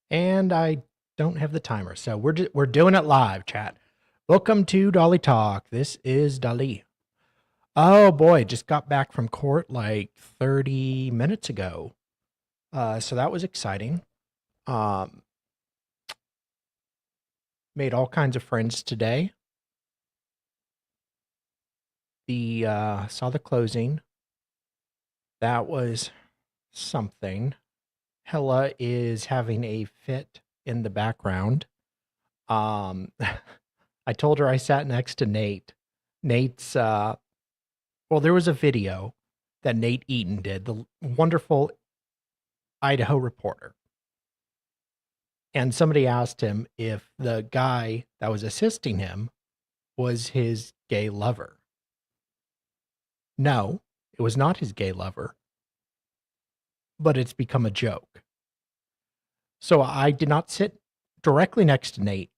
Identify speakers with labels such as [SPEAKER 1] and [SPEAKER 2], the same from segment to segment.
[SPEAKER 1] And I don't have the timer, so we're doing it live, chat. Welcome to Dolly Talk. This is Dali. Oh boy, just got back from court like 30 minutes ago. So that was exciting. Um, Made all kinds of friends today. The Saw the closing. That was something. Hella is having a fit in the background. Um, I told her I sat next to Nate. Nate's well, there was a video that Nate Eaton did, the wonderful Idaho reporter. And somebody asked him if the guy that was assisting him was his gay lover. No, it was not his gay lover, but it's become a joke. So I did not sit directly next to Nate.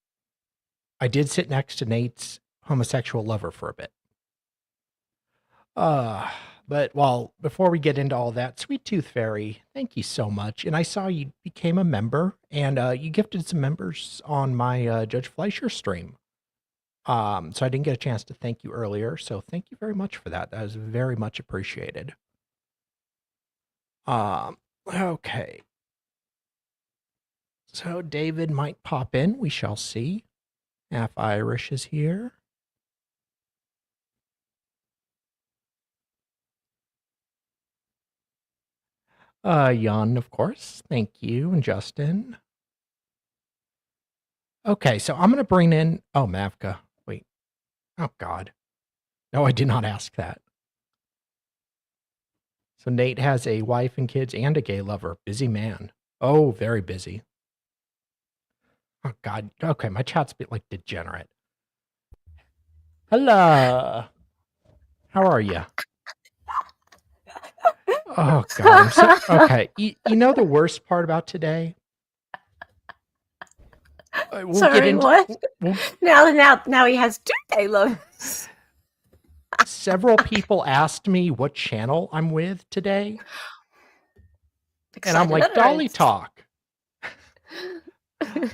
[SPEAKER 1] I did sit next to Nate's homosexual lover for a bit. But before we get into all that, Sweet Tooth Fairy, thank you so much. And I saw you became a member, and you gifted some members on my Judge Fleischer stream. So I didn't get a chance to thank you earlier. So thank you very much for that. That was very much appreciated. Okay. So David might pop in. We shall see. Half Irish is here. Jan, of course. Thank you. And Justin. Okay, so I'm going to bring in, Mavka. Wait. Oh, God. No, I did not ask that. So Nate has a wife and kids and a gay lover. Busy man. Oh, very busy. Oh, God. Okay, my chat's a bit like degenerate. Hello. How are you? Oh, God. Okay. You know the worst part about today?
[SPEAKER 2] We'll Sorry, what? Now he has two gay lovers.
[SPEAKER 1] Several people asked me what channel I'm with today. And I'm like, Dolly Talk.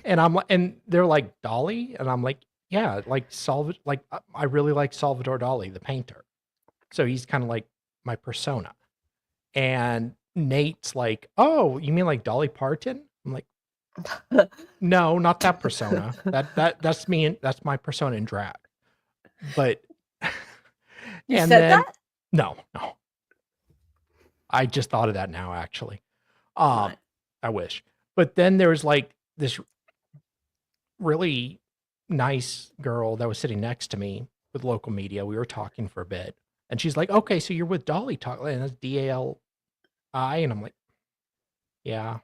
[SPEAKER 1] And they're like, Dali? And I'm like, yeah, I really like Salvador Dali, the painter. So he's kind of like my persona. And Nate's like, oh, you mean like Dolly Parton? I'm like, no, not that persona. That's me. That's my persona in drag. But
[SPEAKER 2] you said that?
[SPEAKER 1] No. I just thought of that now, actually. Right. I wish. But then there was like this really nice girl that was sitting next to me with local media. We were talking for a bit. And she's like, okay, so you're with Dolly Talk. And that's D-A-L-I. And I'm like, yeah.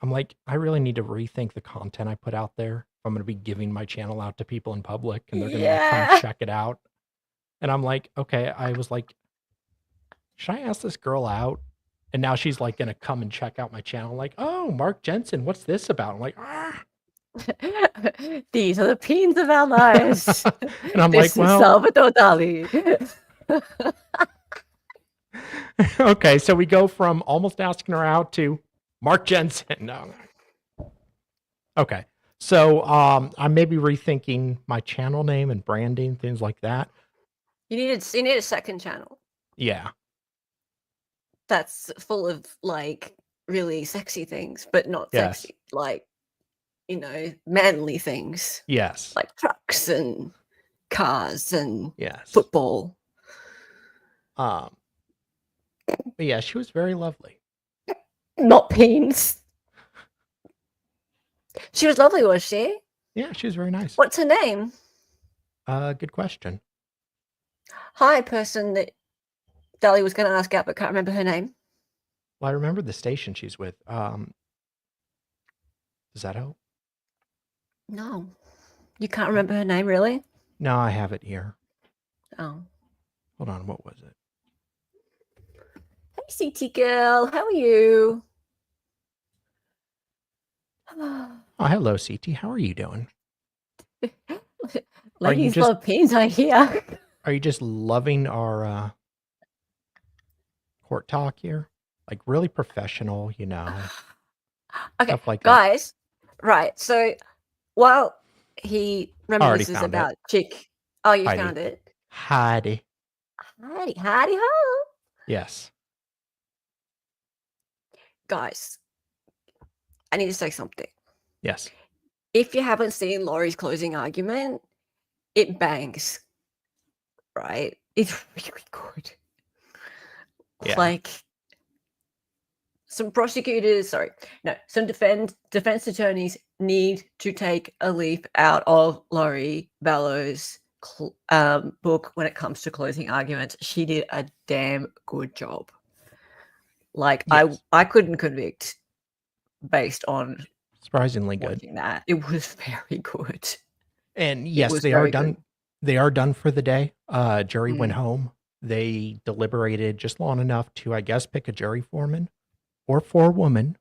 [SPEAKER 1] I'm like, I really need to rethink the content I put out there. I'm going to be giving my channel out to people in public and they're going to come check it out. And I'm like, okay. I was like, should I ask this girl out? And now she's like going to come and check out my channel. Like, oh, Mark Jensen, what's this about? I'm like,
[SPEAKER 2] These are the peens of our lives.
[SPEAKER 1] And I'm like, well,
[SPEAKER 2] Salvador Dali.
[SPEAKER 1] Okay, so we go from almost asking her out to Mark Jensen. No. Okay. So I'm maybe rethinking my channel name and branding, things like that.
[SPEAKER 2] You need a second channel.
[SPEAKER 1] Yeah.
[SPEAKER 2] That's full of like really sexy things, but not sexy. Like, manly things.
[SPEAKER 1] Yes.
[SPEAKER 2] Like trucks and cars and football.
[SPEAKER 1] But yeah, she was very lovely.
[SPEAKER 2] Not peens. She was lovely, was she?
[SPEAKER 1] Yeah, she was very nice.
[SPEAKER 2] What's her name?
[SPEAKER 1] Good question.
[SPEAKER 2] Hi, person that Dali was going to ask out, but can't remember her name.
[SPEAKER 1] Well, I remember the station she's with. Does that help?
[SPEAKER 2] No. You can't remember her name, really?
[SPEAKER 1] No, I have it here.
[SPEAKER 2] Oh.
[SPEAKER 1] Hold on, what was it?
[SPEAKER 2] Hey, CT girl, how are you?
[SPEAKER 1] Oh, hello, CT. How are you doing?
[SPEAKER 2] Ladies love peens, I hear.
[SPEAKER 1] Are you just loving our court talk here? Like really professional,
[SPEAKER 2] Okay,
[SPEAKER 1] stuff like that.
[SPEAKER 2] guys. Right. So while he
[SPEAKER 1] Already
[SPEAKER 2] reminisces
[SPEAKER 1] found it.
[SPEAKER 2] about Chick. Oh, you
[SPEAKER 1] Heidi.
[SPEAKER 2] found it.
[SPEAKER 1] Heidi.
[SPEAKER 2] Howdy, howdy, ho.
[SPEAKER 1] Yes.
[SPEAKER 2] Guys, I need to say something.
[SPEAKER 1] Yes.
[SPEAKER 2] If you haven't seen Laurie's closing argument, it bangs. Right? It's really good.
[SPEAKER 1] Yeah.
[SPEAKER 2] Like some defense attorneys need to take a leaf out of Lori Vallow's book when it comes to closing arguments. She did a damn good job. Like
[SPEAKER 1] Yes.
[SPEAKER 2] I couldn't convict based on
[SPEAKER 1] Surprisingly good.
[SPEAKER 2] watching that. It was very good.
[SPEAKER 1] And
[SPEAKER 2] It
[SPEAKER 1] yes,
[SPEAKER 2] was
[SPEAKER 1] they are
[SPEAKER 2] very
[SPEAKER 1] done.
[SPEAKER 2] good.
[SPEAKER 1] They are done for the day. Jury went
[SPEAKER 2] Mm.
[SPEAKER 1] home. They deliberated just long enough to, I guess, pick a jury foreman or forewoman.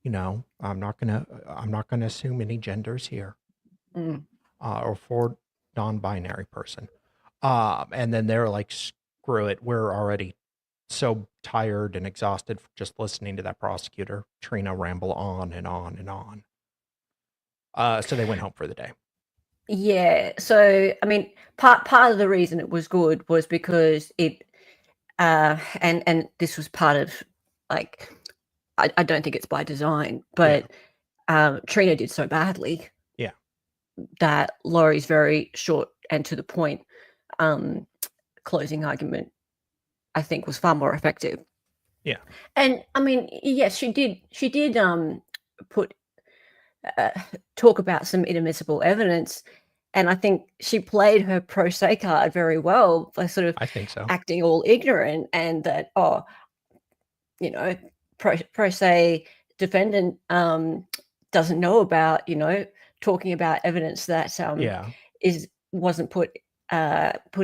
[SPEAKER 1] You know, I'm not gonna assume any genders here,
[SPEAKER 2] Mm.
[SPEAKER 1] or for non-binary person. And then they're like, screw it, we're already so tired and exhausted just listening to that prosecutor Trina ramble on and on and on. So they went home for the day.
[SPEAKER 2] Yeah. So I mean, part of the reason it was good was because it and this was part of, like, I don't think it's by design, but Trina did so badly.
[SPEAKER 1] Yeah.
[SPEAKER 2] That Laurie's very short and to the point closing argument, I think, was far more effective.
[SPEAKER 1] Yeah.
[SPEAKER 2] And I mean, yes, she did put talk about some inadmissible evidence, and I think she played her pro se card very well by sort of
[SPEAKER 1] I think so.
[SPEAKER 2] acting all ignorant, and that, pro se defendant doesn't know about, talking about evidence that wasn't put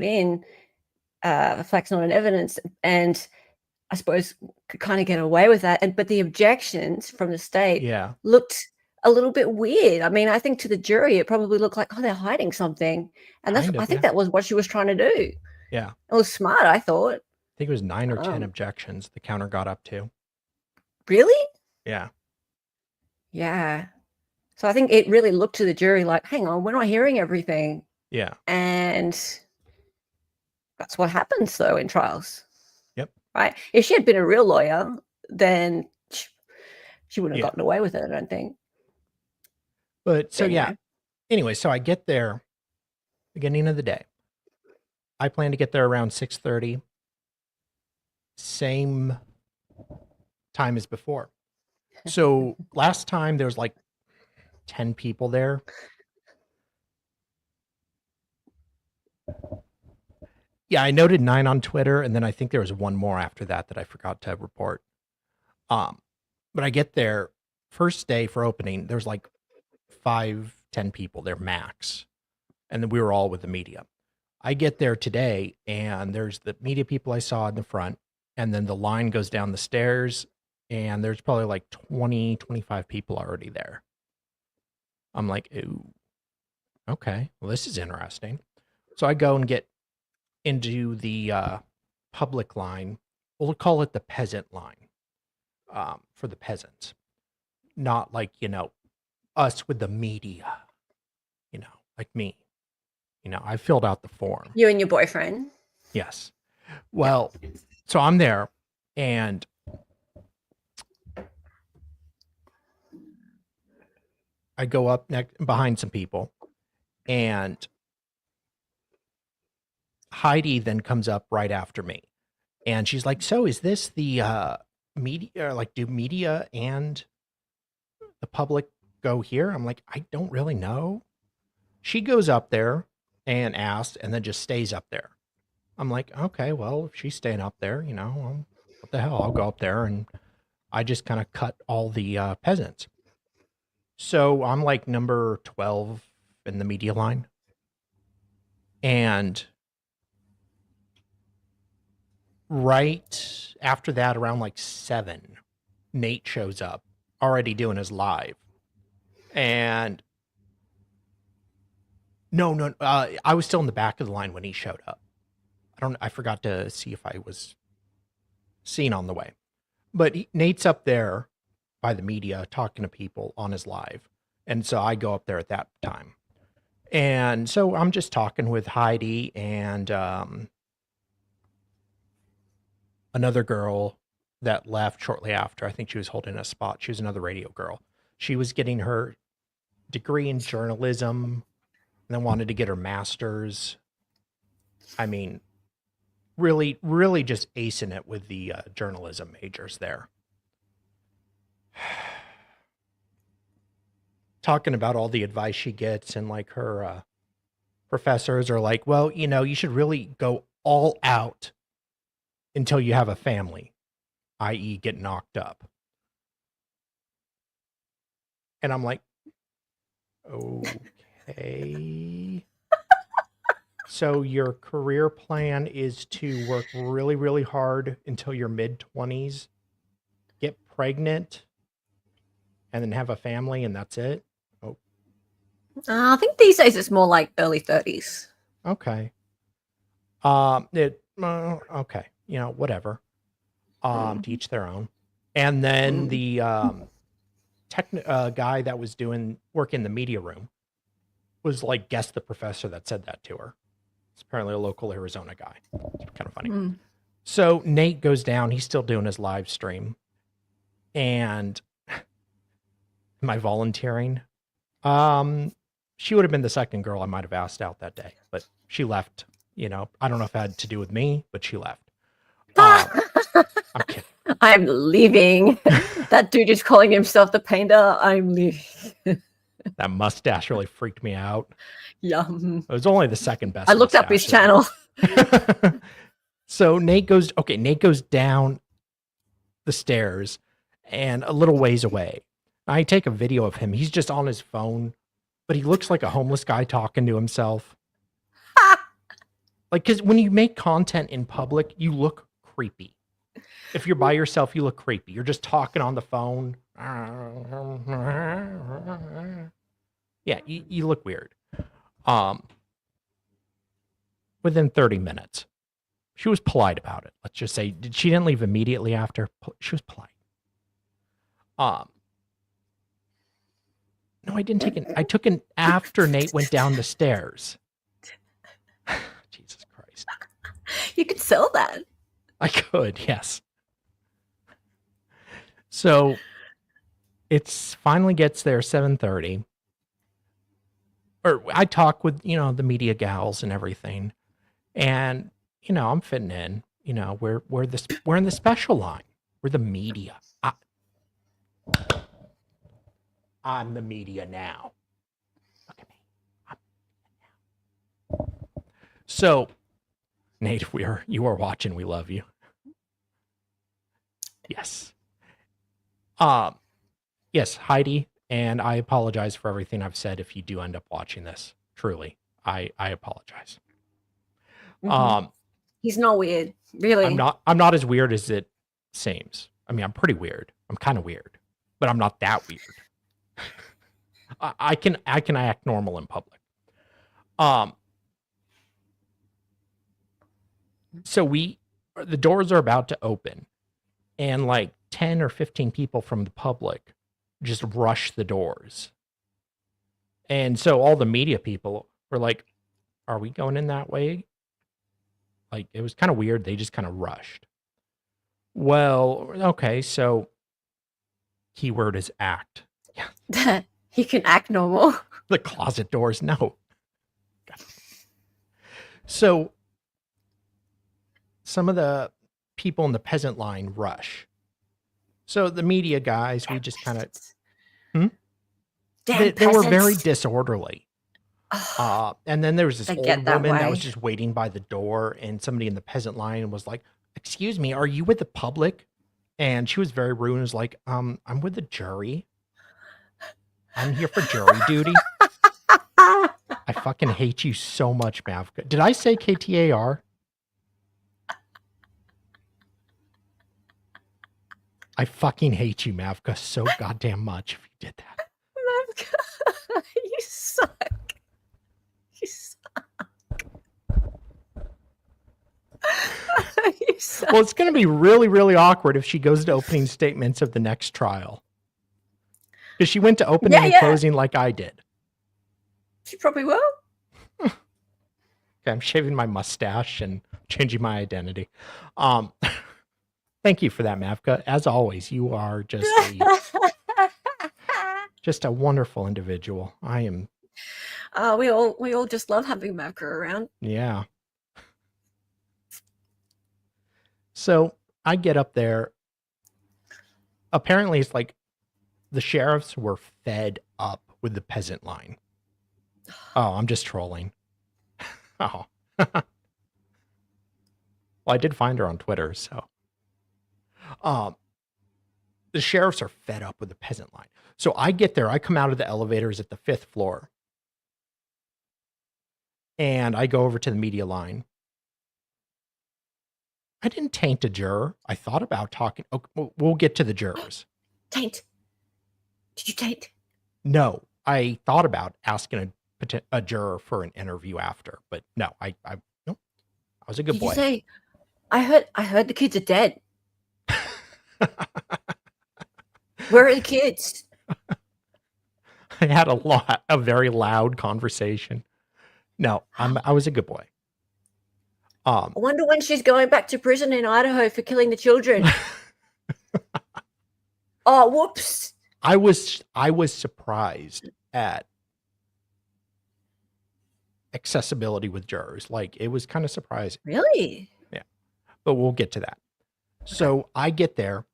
[SPEAKER 2] in, facts not in evidence, and I suppose could kind of get away with that. But the objections from the state looked a little bit weird. I mean, I think to the jury it probably looked like, they're hiding something, and I think that was what she was trying to do.
[SPEAKER 1] Yeah.
[SPEAKER 2] It was smart, I thought.
[SPEAKER 1] I think it was 9 or 10 objections the counter got up to.
[SPEAKER 2] Really?
[SPEAKER 1] Yeah.
[SPEAKER 2] Yeah. So I think it really looked to the jury like, hang on, we're not hearing everything.
[SPEAKER 1] Yeah.
[SPEAKER 2] And that's what happens, though, in trials.
[SPEAKER 1] Yep.
[SPEAKER 2] Right? If she had been a real lawyer, then she wouldn't have gotten away with it, I don't think.
[SPEAKER 1] But so, anyway, so I get there beginning of the day. I plan to get there around 6:30. Same time as before. So last time there was like 10 people there. Yeah, I noted 9 on Twitter, and then I think there was one more after that I forgot to report. But I get there, first day for opening, there's like 5-10 people there max. And then we were all with the media. I get there today, and there's the media people I saw in the front, and then the line goes down the stairs, and there's probably like 20, 25 people already there. I'm like, ooh, okay, well, this is interesting. So I go and get into the public line. We'll call it the peasant line, for the peasants. Not like, us with the media, like me. I filled out the form.
[SPEAKER 2] You and your boyfriend?
[SPEAKER 1] Yes. Well, so I'm there, and I go up behind some people, and Heidi then comes up right after me, and she's like, so is this the media, like, do media and the public go here? I'm like, I don't really know. She goes up there and asks, and then just stays up there. I'm like, okay, well, if she's staying up there, what the hell? I'll go up there, and I just kind of cut all the peasants. So I'm like number 12 in the media line. And right after that, around like 7, Nate shows up, already doing his live. And no, I was still in the back of the line when he showed up. I forgot to see if I was seen on the way. But Nate's up there, by the media talking to people on his live. And so I go up there at that time. And so I'm just talking with Heidi and another girl that left shortly after. I think she was holding a spot. She was another radio girl. She was getting her degree in journalism and then wanted to get her master's. I mean, really, really just acing it with the journalism majors there. Talking about all the advice she gets, and like her professors are like, well, you know, you should really go all out until you have a family, i.e. get knocked up. And I'm like, okay. So your career plan is to work really, really hard until your mid-20s, get pregnant, and then have a family, and that's it? Oh.
[SPEAKER 2] I think these days it's more like early 30s.
[SPEAKER 1] Okay. Okay. You know, whatever. To each their own. And then the guy that was doing work in the media room was like, guess the professor that said that to her. It's apparently a local Arizona guy. It's kind of funny. So Nate goes down. He's still doing his live stream. And am I volunteering? She would have been the second girl I might have asked out that day, but she left. You know, I don't know if it had to do with me, but she left. I'm kidding.
[SPEAKER 2] I'm leaving. That dude is calling himself the painter. I'm leaving.
[SPEAKER 1] That mustache really freaked me out.
[SPEAKER 2] Yeah.
[SPEAKER 1] It was only the second best.
[SPEAKER 2] I looked up his channel.
[SPEAKER 1] So Nate goes down the stairs and a little ways away. I take a video of him. He's just on his phone, but he looks like a homeless guy talking to himself. Like, because when you make content in public, you look creepy. If you're by yourself, you look creepy. You're just talking on the phone. Yeah, you look weird. Within 30 minutes, she was polite about it. Let's just say she didn't leave immediately after. She was polite. No, I didn't take an. I took an after Nate went down the stairs. Jesus Christ.
[SPEAKER 2] You could sell that.
[SPEAKER 1] I could, yes. So it's finally gets there 7:30. Or I talk with, you know, the media gals and everything. And, you know, I'm fitting in. You know, we're in the special line. We're the media. I'm the media now. Look at me. I'm the media now. So, Nate, you are watching. We love you. Yes. Yes, Heidi, and I apologize for everything I've said if you do end up watching this. Truly, I apologize.
[SPEAKER 2] He's not weird, really.
[SPEAKER 1] I'm not as weird as it seems. I mean, I'm pretty weird. I'm kind of weird, but I'm not that weird. I can act normal in public. So the doors are about to open, and like 10 or 15 people from the public just rush the doors. And so all the media people were like, are we going in that way? Like, it was kind of weird. They just kind of rushed. Well, okay, so keyword is act.
[SPEAKER 2] Yeah. He can act normal.
[SPEAKER 1] The closet doors, no. So some of the people in the peasant line rush. So the media guys, we just kind of... They were very disorderly. And then there was this old woman that was just waiting by the door, and somebody in the peasant line was like, excuse me, are you with the public? And she was very rude and was like, I'm with the jury. I'm here for jury duty. I fucking hate you so much, Mavka. Did I say KTAR? I fucking hate you, Mavka, so goddamn much if you did that.
[SPEAKER 2] Mavka, you suck. You suck. You suck.
[SPEAKER 1] Well, it's going to be really, really awkward if she goes to opening statements of the next trial. Because she went to opening
[SPEAKER 2] Yeah,
[SPEAKER 1] and
[SPEAKER 2] yeah.
[SPEAKER 1] closing like I did.
[SPEAKER 2] She probably will.
[SPEAKER 1] Okay, I'm shaving my mustache and changing my identity. Thank you for that, Mavka. As always, you are just a wonderful individual. I am.
[SPEAKER 2] We all just love having Mavka around.
[SPEAKER 1] Yeah. So I get up there. Apparently, it's like the sheriffs were fed up with the peasant line. Oh, I'm just trolling. Oh. Well, I did find her on Twitter, so. The sheriffs are fed up with the peasant line. So I get there. I come out of the elevators at the 5th floor. And I go over to the media line. I didn't taint a juror. I thought about talking. Oh, we'll get to the jurors.
[SPEAKER 2] Taint? Did you taint?
[SPEAKER 1] No, I thought about asking a juror for an interview after, but no, I was a good boy.
[SPEAKER 2] Did you say, I heard the kids are dead. Where are the kids?
[SPEAKER 1] I had a very loud conversation. No, I was a good boy.
[SPEAKER 2] I wonder when she's going back to prison in Idaho for killing the children. Oh, whoops.
[SPEAKER 1] I was surprised at accessibility with jurors. Like, it was kind of surprising.
[SPEAKER 2] Really?
[SPEAKER 1] Yeah. But we'll get to that. Okay. So I get there.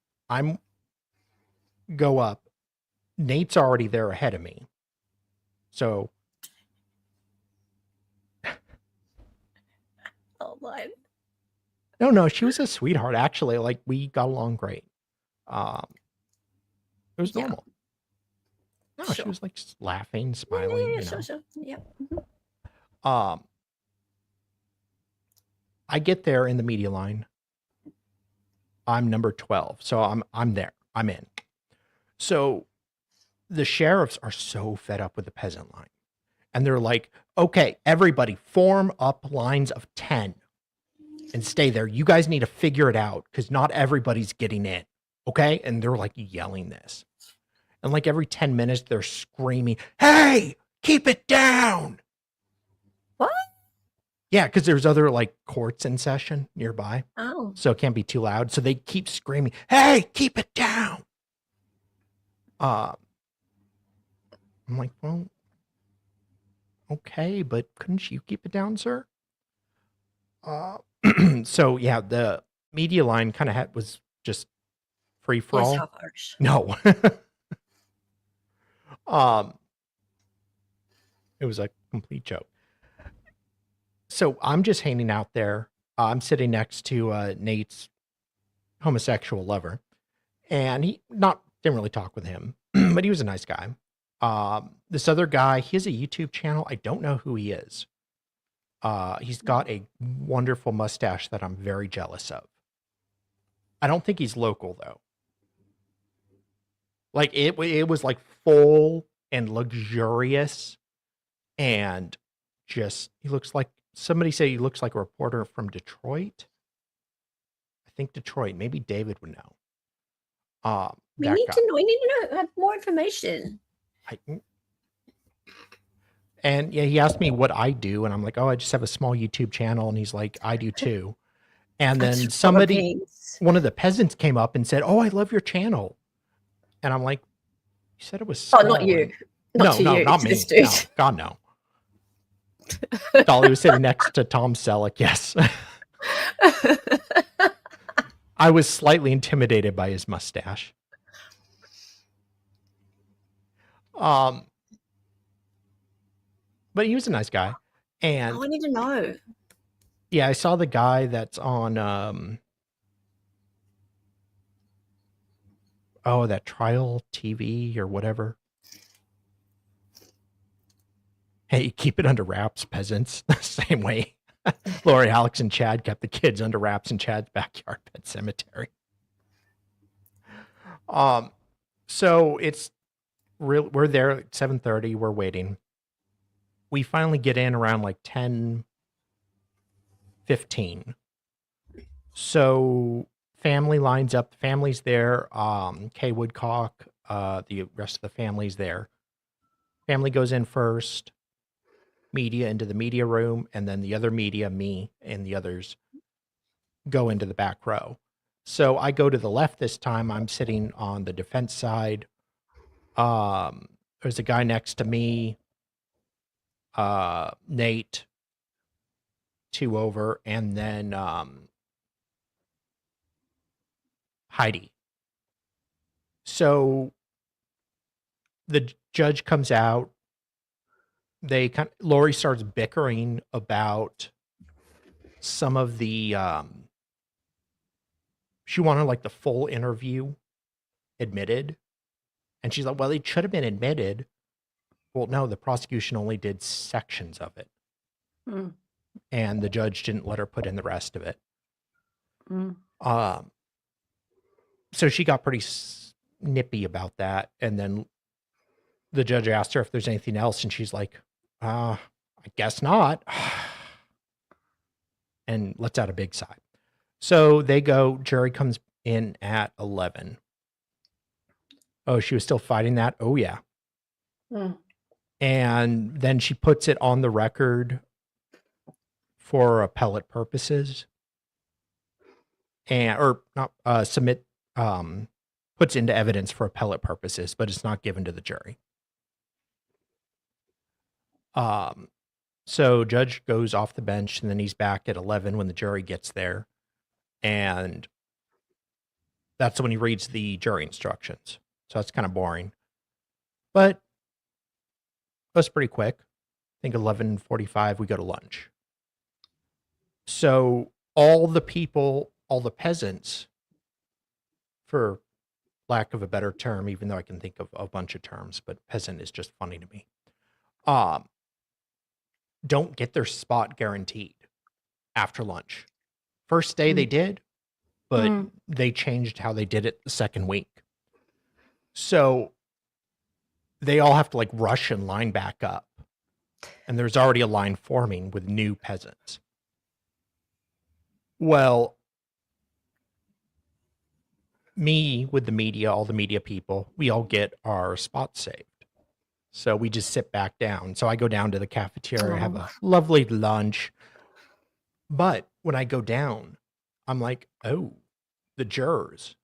[SPEAKER 1] Go up. Nate's already there ahead of me. So.
[SPEAKER 2] Oh, my.
[SPEAKER 1] No, she was a sweetheart, actually. Like, we got along great. It was normal. No, sure. She was like laughing, smiling.
[SPEAKER 2] Sure. Yeah.
[SPEAKER 1] Mm-hmm. I get there in the media line. I'm number 12. So I'm there. I'm in. So the sheriffs are so fed up with the peasant line. And they're like, okay, everybody form up lines of 10 and stay there. You guys need to figure it out because not everybody's getting in. Okay. And they're like yelling this. And like every 10 minutes, they're screaming, hey, keep it down.
[SPEAKER 2] What?
[SPEAKER 1] Yeah, because there's other like courts in session nearby.
[SPEAKER 2] Oh.
[SPEAKER 1] So it can't be too loud. So they keep screaming, hey, keep it down. I'm like, well, okay, but couldn't you keep it down, sir? So yeah, the media line kind of was just free for all.
[SPEAKER 2] How harsh.
[SPEAKER 1] No. It was a complete joke. So I'm just hanging out there. I'm sitting next to Nate's homosexual lover, and he didn't really talk with him, but he was a nice guy. This other guy, he has a YouTube channel. I don't know who he is. He's got a wonderful mustache that I'm very jealous of. I don't think he's local though. Like it was like full and luxurious, and just he looks like somebody say he looks like a reporter from Detroit. I think Detroit. Maybe David would know.
[SPEAKER 2] We need to have more information.
[SPEAKER 1] And yeah, he asked me what I do, and I'm like, oh, I just have a small YouTube channel, and he's like, I do too. And then one of the peasants came up and said, oh, I love your channel. And I'm like, you said it was small.
[SPEAKER 2] Oh, not you.
[SPEAKER 1] Not me. No, God, no. Dali was sitting next to Tom Selleck. Yes. I was slightly intimidated by his mustache. But he was a nice guy. And
[SPEAKER 2] I need to know.
[SPEAKER 1] Yeah, I saw the guy that's on that trial TV or whatever. Hey, keep it under wraps, peasants. The same way Lori, Alex, and Chad kept the kids under wraps in Chad's backyard pet cemetery. So it's real. We're there at 7:30. We're waiting. We finally get in around like 10:15. So family lines up. The family's there. Kay Woodcock, The rest of the family's there. Family goes in first, media into the media room, and then the other media, me and the others, go into the back row. So I go to the left this time. I'm sitting on the defense side. There's a guy next to me, Nate, 2 over, and then Heidi. So the judge comes out. Lori starts bickering about some of the she wanted like the full interview admitted, and she's like, well, it should have been admitted. Well, no, the prosecution only did sections of it. And the judge didn't let her put in the rest of it. So she got pretty nippy about that, and then the judge asked her if there's anything else, and she's like, I guess not. And lets out a big sigh. So they go, jury comes in at 11. Oh, she was still fighting that? Oh, yeah. And then she puts it on the record for appellate purposes. Or not puts into evidence for appellate purposes, but it's not given to the jury. So judge goes off the bench, and then he's back at 11 when the jury gets there. And that's when he reads the jury instructions. So that's kind of boring. But it was pretty quick. I think 11:45, we go to lunch. So all the people, all the peasants, for lack of a better term, even though I can think of a bunch of terms, but peasant is just funny to me, don't get their spot guaranteed after lunch. First day they did, but they changed how they did it the second week. So they all have to like rush and line back up. And there's already a line forming with new peasants. Well, me with the media, all the media people, we all get our spots saved. So we just sit back down. So I go down to the cafeteria, have a lovely lunch. But when I go down, I'm like, oh, the jurors,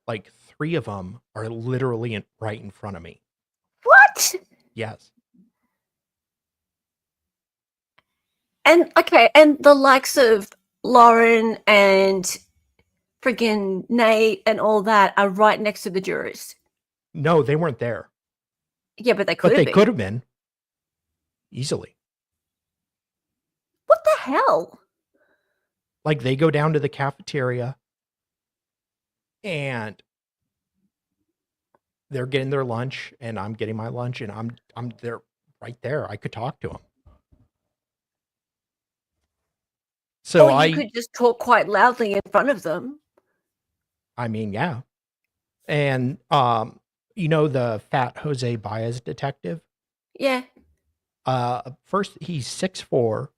[SPEAKER 1] like 3 of them are literally right in front of me.
[SPEAKER 2] What?
[SPEAKER 1] Yes.
[SPEAKER 2] And okay, and the likes of Lauren and friggin' Nate and all that are right next to the jurors.
[SPEAKER 1] No, they weren't there.
[SPEAKER 2] Yeah, but they could
[SPEAKER 1] have been. Easily.
[SPEAKER 2] What the hell?
[SPEAKER 1] Like they go down to the cafeteria and they're getting their lunch and I'm getting my lunch and I'm there right there. I could talk to them. So
[SPEAKER 2] you could just talk quite loudly in front of them.
[SPEAKER 1] I mean, yeah. And you know the fat Jose Baez detective?
[SPEAKER 2] Yeah.
[SPEAKER 1] First he's 6'4",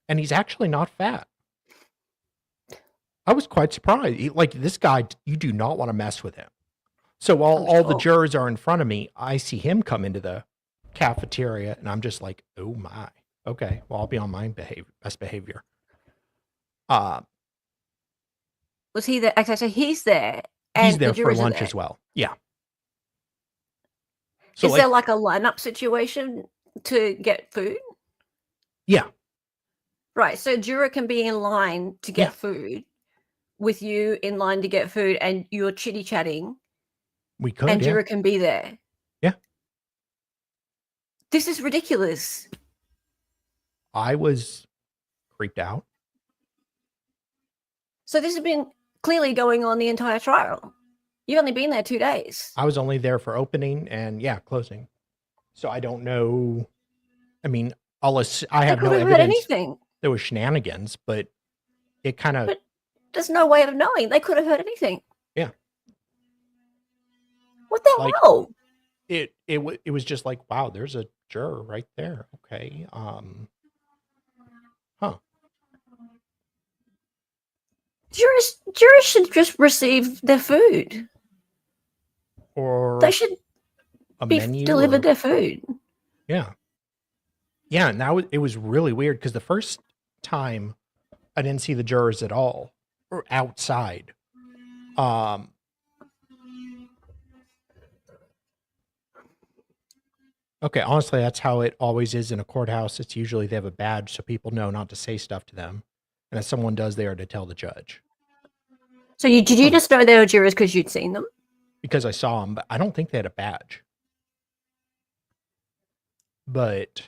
[SPEAKER 1] and he's actually not fat. I was quite surprised. Like this guy, you do not want to mess with him. So while all the jurors are in front of me, I see him come into the cafeteria, and I'm just like, oh my. Okay, well, I'll be on my best behavior.
[SPEAKER 2] Was he there? Okay, so he's there. And
[SPEAKER 1] he's there for lunch as well. Yeah.
[SPEAKER 2] So is there like a lineup situation to get food?
[SPEAKER 1] Yeah.
[SPEAKER 2] Right. So juror can be in line to get food with you in line to get food, and you're chitty chatting.
[SPEAKER 1] We could.
[SPEAKER 2] And juror can be there.
[SPEAKER 1] Yeah.
[SPEAKER 2] This is ridiculous.
[SPEAKER 1] I was creeped out.
[SPEAKER 2] So this has been clearly going on the entire trial. You've only been there 2 days.
[SPEAKER 1] I was only there for opening and closing. So I don't know. I mean, I have no evidence
[SPEAKER 2] anything.
[SPEAKER 1] There was shenanigans, but it kind of.
[SPEAKER 2] But there's no way of knowing. They could have heard anything.
[SPEAKER 1] Yeah.
[SPEAKER 2] What the hell?
[SPEAKER 1] It was just like, wow, there's a juror right there. Okay.
[SPEAKER 2] Jurors should just receive their food.
[SPEAKER 1] or
[SPEAKER 2] they should
[SPEAKER 1] a
[SPEAKER 2] be
[SPEAKER 1] menu
[SPEAKER 2] delivered their food.
[SPEAKER 1] Yeah. Yeah, and it was really weird because the first time I didn't see the jurors at all or outside. Okay, honestly, that's how it always is in a courthouse. It's usually they have a badge so people know not to say stuff to them. And if someone does, they are to tell the judge.
[SPEAKER 2] So did you just know they were jurors because you'd seen them?
[SPEAKER 1] Because I saw them, but I don't think they had a badge. But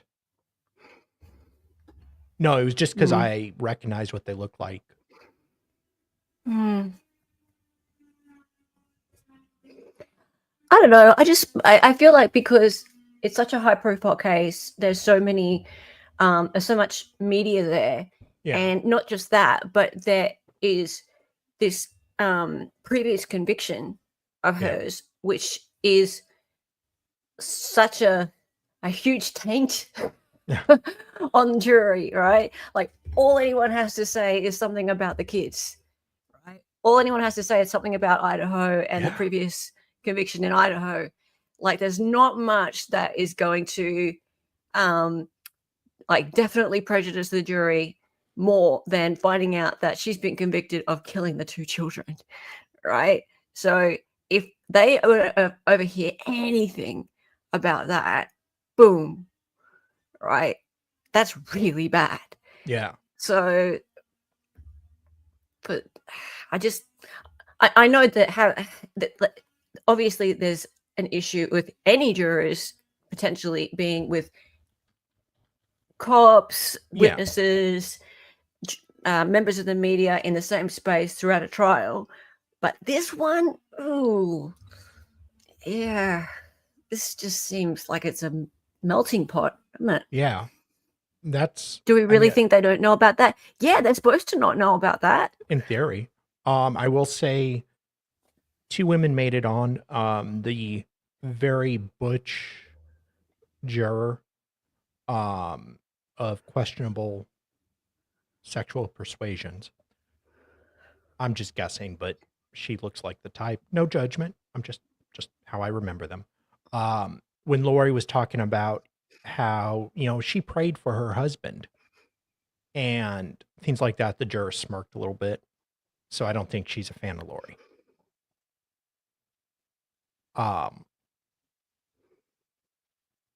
[SPEAKER 1] no, it was just because I recognized what they looked like.
[SPEAKER 2] I don't know. I feel like because it's such a high profile case, there's so many, there's so much media there.
[SPEAKER 1] Yeah.
[SPEAKER 2] And not just that, but there is this previous conviction of hers, which is such a huge taint on the jury, right? Like all anyone has to say is something about the kids, right? All anyone has to say is something about Idaho and the previous conviction in Idaho. Like there's not much that is going to like definitely prejudice the jury more than finding out that she's been convicted of killing the 2 children, right? So if they overhear anything about that, boom, right? That's really bad.
[SPEAKER 1] Yeah.
[SPEAKER 2] So, but I know that obviously there's an issue with any jurors potentially being with cops, witnesses, members of the media in the same space throughout a trial. But this one, this just seems like it's a melting pot, doesn't it?
[SPEAKER 1] Yeah.
[SPEAKER 2] Do we really think they don't know about that? Yeah, they're supposed to not know about that.
[SPEAKER 1] In theory. I will say 2 women made it on. The very butch juror of questionable sexual persuasions. I'm just guessing, but she looks like the type. No judgment. I'm just how I remember them. When Lori was talking about how, she prayed for her husband and things like that, the juror smirked a little bit. So I don't think she's a fan of Lori.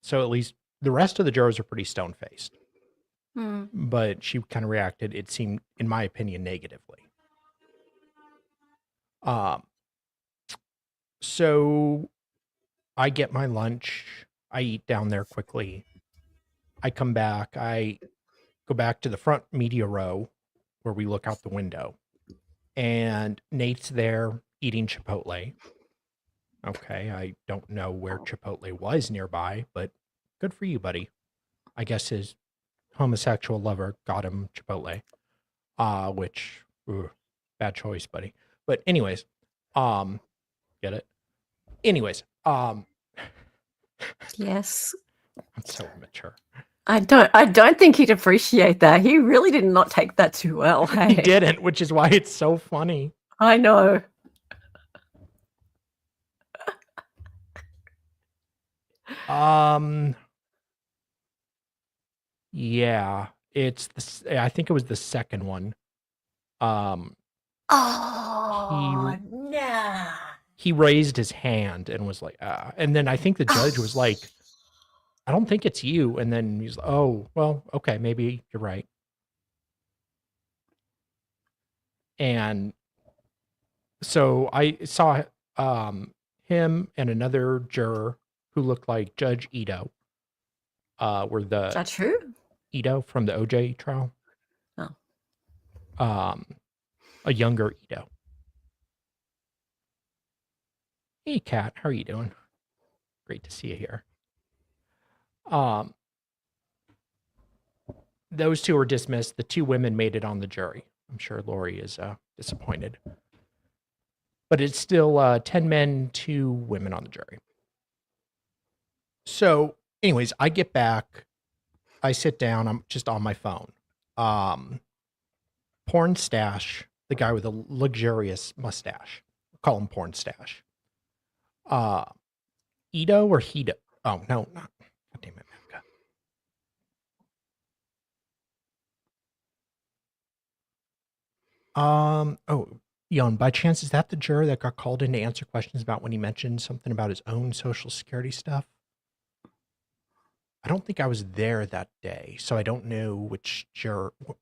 [SPEAKER 1] So at least the rest of the jurors are pretty stone-faced. But she kind of reacted, it seemed, in my opinion, negatively. So I get my lunch. I eat down there quickly. I come back. I go back to the front media row where we look out the window. And Nate's there eating Chipotle. Okay, I don't know where Chipotle was nearby, but good for you, buddy. I guess his homosexual lover got him Chipotle. Which, bad choice, buddy. But anyways, get it? Anyways,
[SPEAKER 2] yes.
[SPEAKER 1] I'm so immature.
[SPEAKER 2] I don't think he'd appreciate that. He really did not take that too well. Hey?
[SPEAKER 1] He didn't, which is why it's so funny.
[SPEAKER 2] I know.
[SPEAKER 1] Yeah, I think it was the second one.
[SPEAKER 2] No.
[SPEAKER 1] He raised his hand and was like, and then I think the judge was like, I don't think it's you. And then he's like, oh, well, okay, maybe you're right. And so I saw him and another juror who looked like Judge Ito. Were the
[SPEAKER 2] That's true.
[SPEAKER 1] Ito from the OJ trial.
[SPEAKER 2] Oh.
[SPEAKER 1] A younger Ito. Hey, Kat, how are you doing? Great to see you here. Those 2 were dismissed. The 2 women made it on the jury. I'm sure Lori is disappointed. But it's still 10 men, 2 women on the jury. So, anyways, I get back. I sit down. I'm just on my phone. Porn Stash, the guy with a luxurious mustache. Call him Porn Stash. Uh, Ito or Hito? Oh, no, not. God damn it, Mavka. Oh, Yon, by chance, is that the juror that got called in to answer questions about when he mentioned something about his own Social Security stuff? I don't think I was there that day, so I don't know which juror. Was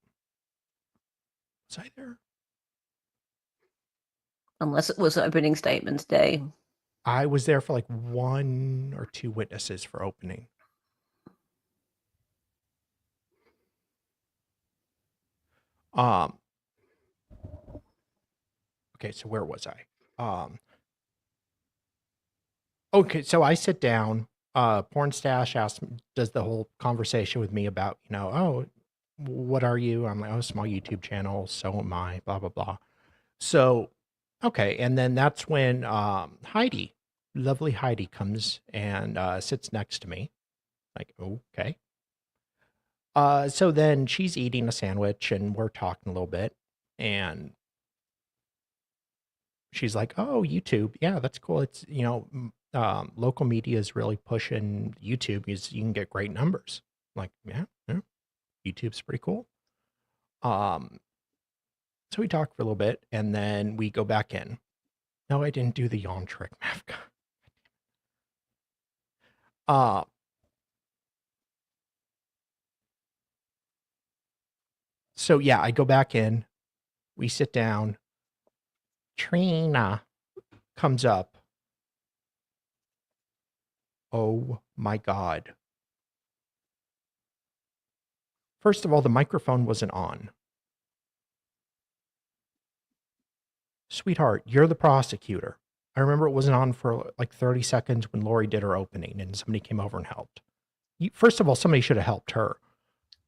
[SPEAKER 1] I there?
[SPEAKER 2] Unless it was opening statements day.
[SPEAKER 1] I was there for like 1 or 2 witnesses for opening. Okay, so where was I? Okay, so I sit down. Porn Stash does the whole conversation with me about, oh, what are you? I'm like, oh, small YouTube channel. So am I. Blah blah blah. So, okay, and then that's when Heidi, lovely Heidi, comes and sits next to me. Like, okay. So then she's eating a sandwich and we're talking a little bit, and she's like, "Oh, YouTube, yeah, that's cool. It's local media is really pushing YouTube because you can get great numbers." I'm like, yeah, yeah, YouTube's pretty cool. So we talk for a little bit, and then we go back in. No, I didn't do the yawn trick, Mavka. Uh, so yeah, I go back in. We sit down. Trina comes up. Oh my God. First of all, the microphone wasn't on. Sweetheart, you're the prosecutor. I remember it wasn't on for like 30 seconds when Lori did her opening and somebody came over and helped. First of all, somebody should have helped her.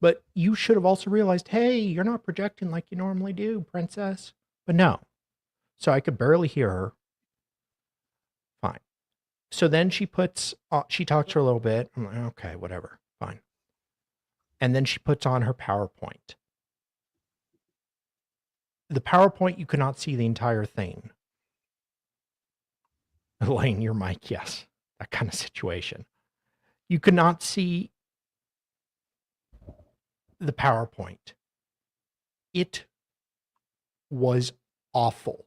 [SPEAKER 1] But you should have also realized, hey, you're not projecting like you normally do, princess. But no. So I could barely hear her. Fine. So then she talks for a little bit. I'm like, okay, whatever. Fine. And then she puts on her PowerPoint. The PowerPoint, you could not see the entire thing. Elaine, your mic, yes. That kind of situation. You could not see the PowerPoint. It was awful.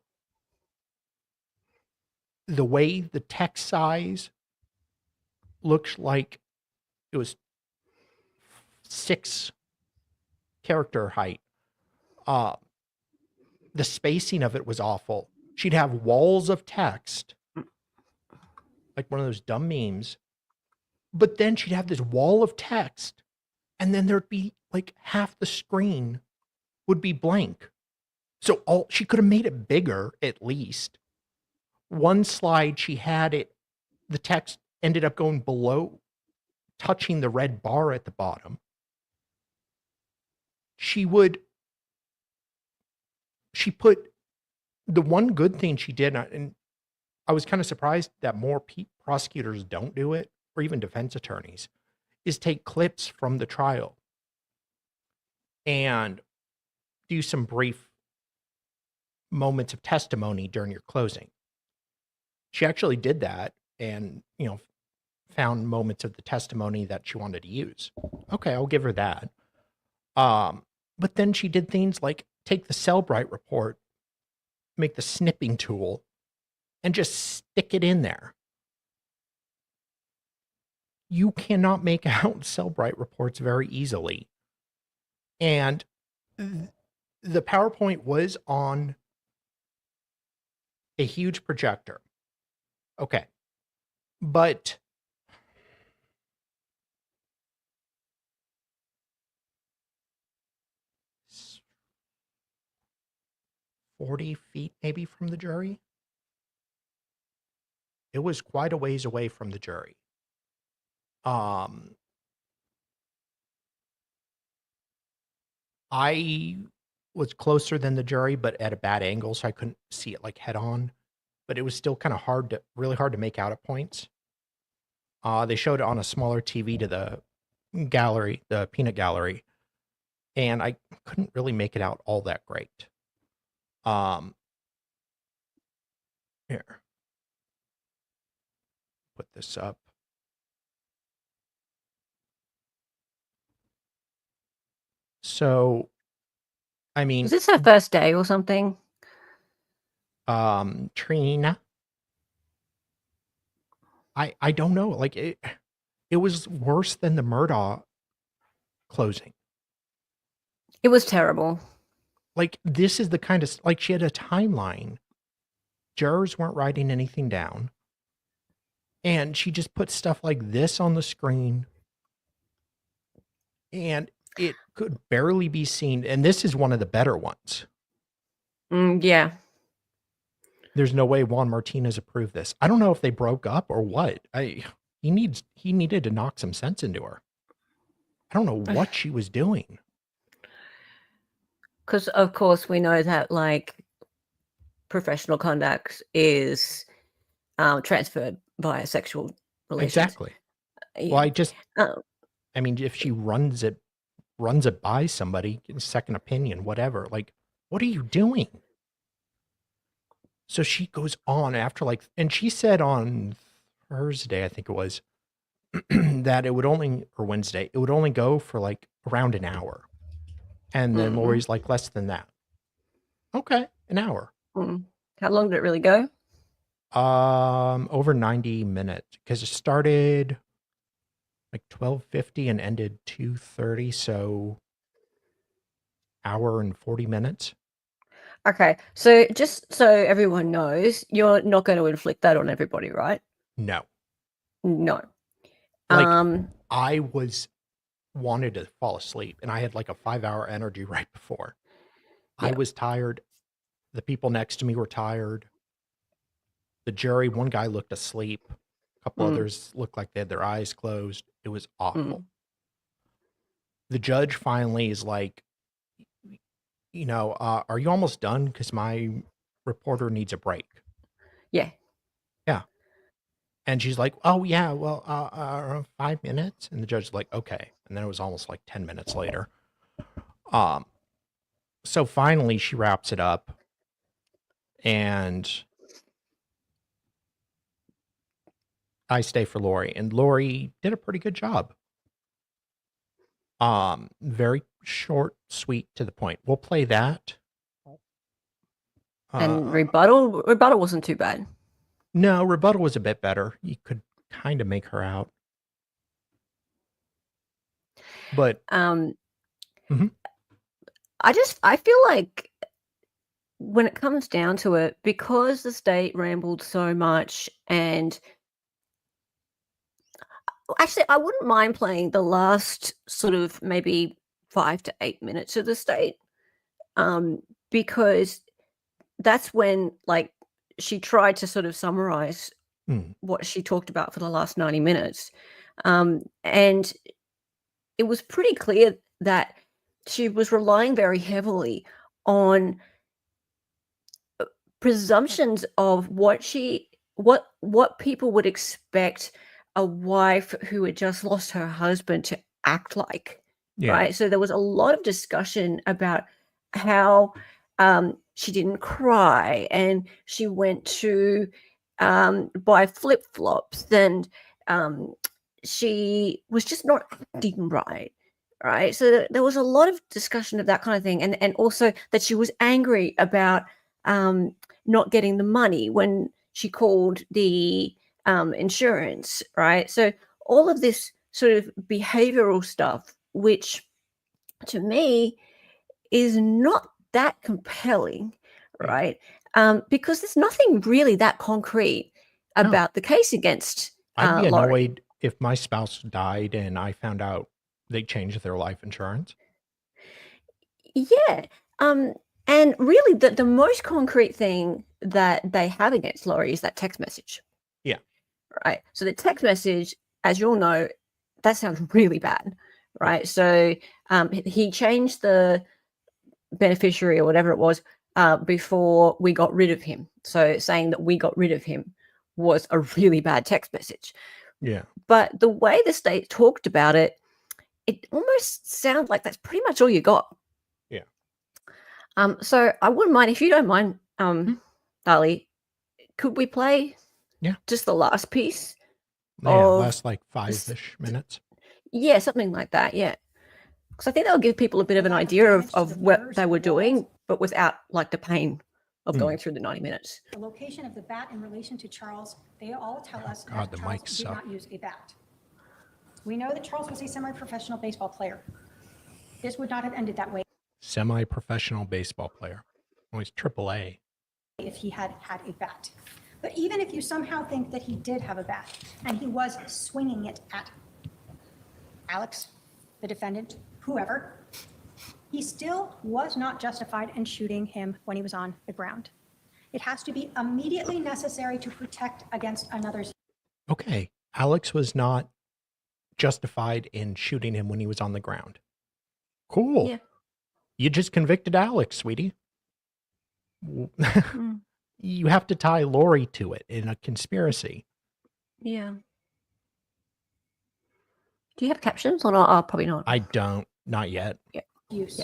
[SPEAKER 1] The way the text size looks like it was 6 character height. The spacing of it was awful. She'd have walls of text, like one of those dumb memes, but then she'd have this wall of text, and then there'd be like half the screen would be blank. So she could have made it bigger at least. One slide she had it, the text ended up going below, touching the red bar at the bottom. She put the one good thing she did, and I was kind of surprised that more prosecutors don't do it, or even defense attorneys, is take clips from the trial and do some brief moments of testimony during your closing. She actually did that and, found moments of the testimony that she wanted to use. Okay, I'll give her that. But then she did things like take the Cellbrite report, make the snipping tool, and just stick it in there. You cannot make out Cellbrite reports very easily. And the PowerPoint was on a huge projector. Okay. But 40 feet maybe from the jury. It was quite a ways away from the jury. I was closer than the jury, but at a bad angle, so I couldn't see it like head on. But it was still kind of really hard to make out at points. They showed it on a smaller TV to the gallery, the peanut gallery, and I couldn't really make it out all that great. Here. put this up. So, I mean,
[SPEAKER 2] is this her first day or something?
[SPEAKER 1] Trina, I don't know. Like it was worse than the Murdaugh closing.
[SPEAKER 2] It was terrible.
[SPEAKER 1] Like this is the kind of like she had a timeline. Jurors weren't writing anything down. And she just put stuff like this on the screen. And it could barely be seen. And this is one of the better ones.
[SPEAKER 2] Yeah.
[SPEAKER 1] There's no way Juan Martinez approved this. I don't know if they broke up or what. He needed to knock some sense into her. I don't know what she was doing.
[SPEAKER 2] Because of course we know that like professional conduct is transferred via sexual relations.
[SPEAKER 1] Exactly. Well, I mean, if she runs it by somebody, second opinion, whatever, like, what are you doing? So she goes on after and she said on Thursday, I think it was, that it would only, or Wednesday, it would only go for like around an hour. And then Lori's like, less than that. Okay, an hour.
[SPEAKER 2] How long did it really go?
[SPEAKER 1] Over 90 minutes, because it started like 12:50 and ended 2:30, so hour and 40 minutes.
[SPEAKER 2] Okay, so just so everyone knows, you're not going to inflict that on everybody, right?
[SPEAKER 1] No.
[SPEAKER 2] Like,
[SPEAKER 1] I wanted to fall asleep, and I had like a 5-hour energy right before. Yeah. I was tired. The people next to me were tired. The jury, one guy looked asleep. A couple others looked like they had their eyes closed. It was awful. The judge finally is like, are you almost done? Because my reporter needs a break.
[SPEAKER 2] Yeah.
[SPEAKER 1] Yeah. And she's like, oh, yeah, well, 5 minutes. And the judge's like, okay. And then it was almost like 10 minutes later. So finally she wraps it up. And I stay for Lori. And Lori did a pretty good job. Very short, sweet, to the point. We'll play that.
[SPEAKER 2] And rebuttal wasn't too bad.
[SPEAKER 1] No, rebuttal was a bit better. You could kind of make her out. But
[SPEAKER 2] I feel like when it comes down to it, because the state rambled so much, and actually I wouldn't mind playing the last sort of maybe 5 to 8 minutes of the state, because that's when like she tried to sort of summarize what she talked about for the last 90 minutes. And it was pretty clear that she was relying very heavily on presumptions of what people would expect a wife who had just lost her husband to act like. Yeah. Right. So there was a lot of discussion about how she didn't cry, and she went to buy flip-flops, and she was just not acting right. Right. So there was a lot of discussion of that kind of thing. And also that she was angry about not getting the money when she called the insurance. Right. So all of this sort of behavioral stuff, which to me is not that compelling. Right. Because there's nothing really that concrete about the case against
[SPEAKER 1] I'd be annoyed
[SPEAKER 2] Lori.
[SPEAKER 1] If my spouse died and I found out they changed their life insurance.
[SPEAKER 2] Yeah. And really the most concrete thing that they have against Lori is that text message.
[SPEAKER 1] Yeah.
[SPEAKER 2] Right. So the text message, as you all know, that sounds really bad. Right. So he changed the beneficiary or whatever it was before we got rid of him. So saying that we got rid of him was a really bad text message.
[SPEAKER 1] Yeah.
[SPEAKER 2] But the way the state talked about it, it almost sounds like that's pretty much all you got.
[SPEAKER 1] Yeah.
[SPEAKER 2] So I wouldn't mind, if you don't mind, Dali, could we play just the last piece
[SPEAKER 1] last like 5-ish minutes.
[SPEAKER 2] Yeah, something like that. Yeah. Because I think that'll give people a bit of an idea of what they were doing, but without like the pain of going through the 90 minutes.
[SPEAKER 3] The location of the bat in relation to Charles, they all tell us that Charles did not use a bat. We know that Charles was a semi-professional baseball player. This would not have ended that way.
[SPEAKER 1] Semi-professional baseball player. Oh, he's AAA.
[SPEAKER 3] If he had had a bat. But even if you somehow think that he did have a bat and he was swinging it at Alex, the defendant, whoever, he still was not justified in shooting him when he was on the ground. It has to be immediately necessary to protect against another's.
[SPEAKER 1] Okay. Alex was not justified in shooting him when he was on the ground. Cool.
[SPEAKER 2] Yeah.
[SPEAKER 1] You just convicted Alex, sweetie. You have to tie Lori to it in a conspiracy.
[SPEAKER 2] Yeah. Do you have captions or not? Oh, probably not.
[SPEAKER 1] I don't. Not yet.
[SPEAKER 2] Yeah.
[SPEAKER 3] Use.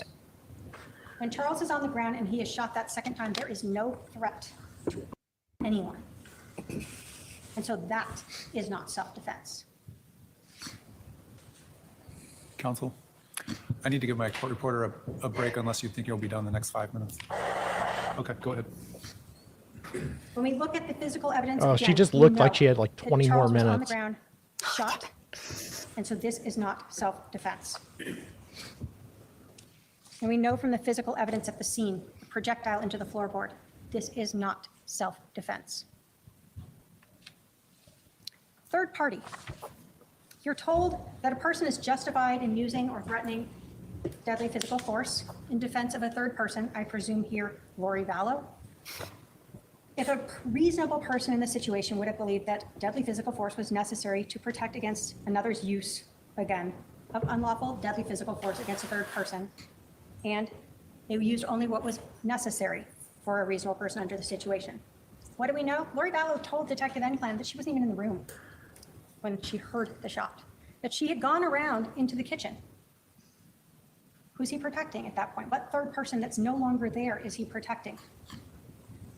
[SPEAKER 3] When Charles is on the ground and he is shot that second time, there is no threat to anyone. And so that is not self-defense.
[SPEAKER 4] Counsel, I need to give my court reporter a break unless you think you'll be done in the next 5 minutes. Okay, go ahead.
[SPEAKER 3] When we look at the physical evidence,
[SPEAKER 1] Oh,
[SPEAKER 3] again,
[SPEAKER 1] she just
[SPEAKER 3] we
[SPEAKER 1] looked
[SPEAKER 3] know
[SPEAKER 1] like she had like
[SPEAKER 3] that
[SPEAKER 1] 20 more
[SPEAKER 3] Charles was on the
[SPEAKER 1] minutes.
[SPEAKER 3] ground, shot, and so this is not self-defense. And we know from the physical evidence at the scene, projectile into the floorboard, this is not self-defense. Third party. You're told that a person is justified in using or threatening deadly physical force in defense of a third person, I presume here Lori Vallow. If a reasonable person in this situation would have believed that deadly physical force was necessary to protect against another's use, again, of unlawful deadly physical force against a third person, and they used only what was necessary for a reasonable person under the situation. What do we know? Lori Vallow told Detective Enclan that she wasn't even in the room when she heard the shot, that she had gone around into the kitchen. Who's he protecting at that point? What third person that's no longer there is he protecting?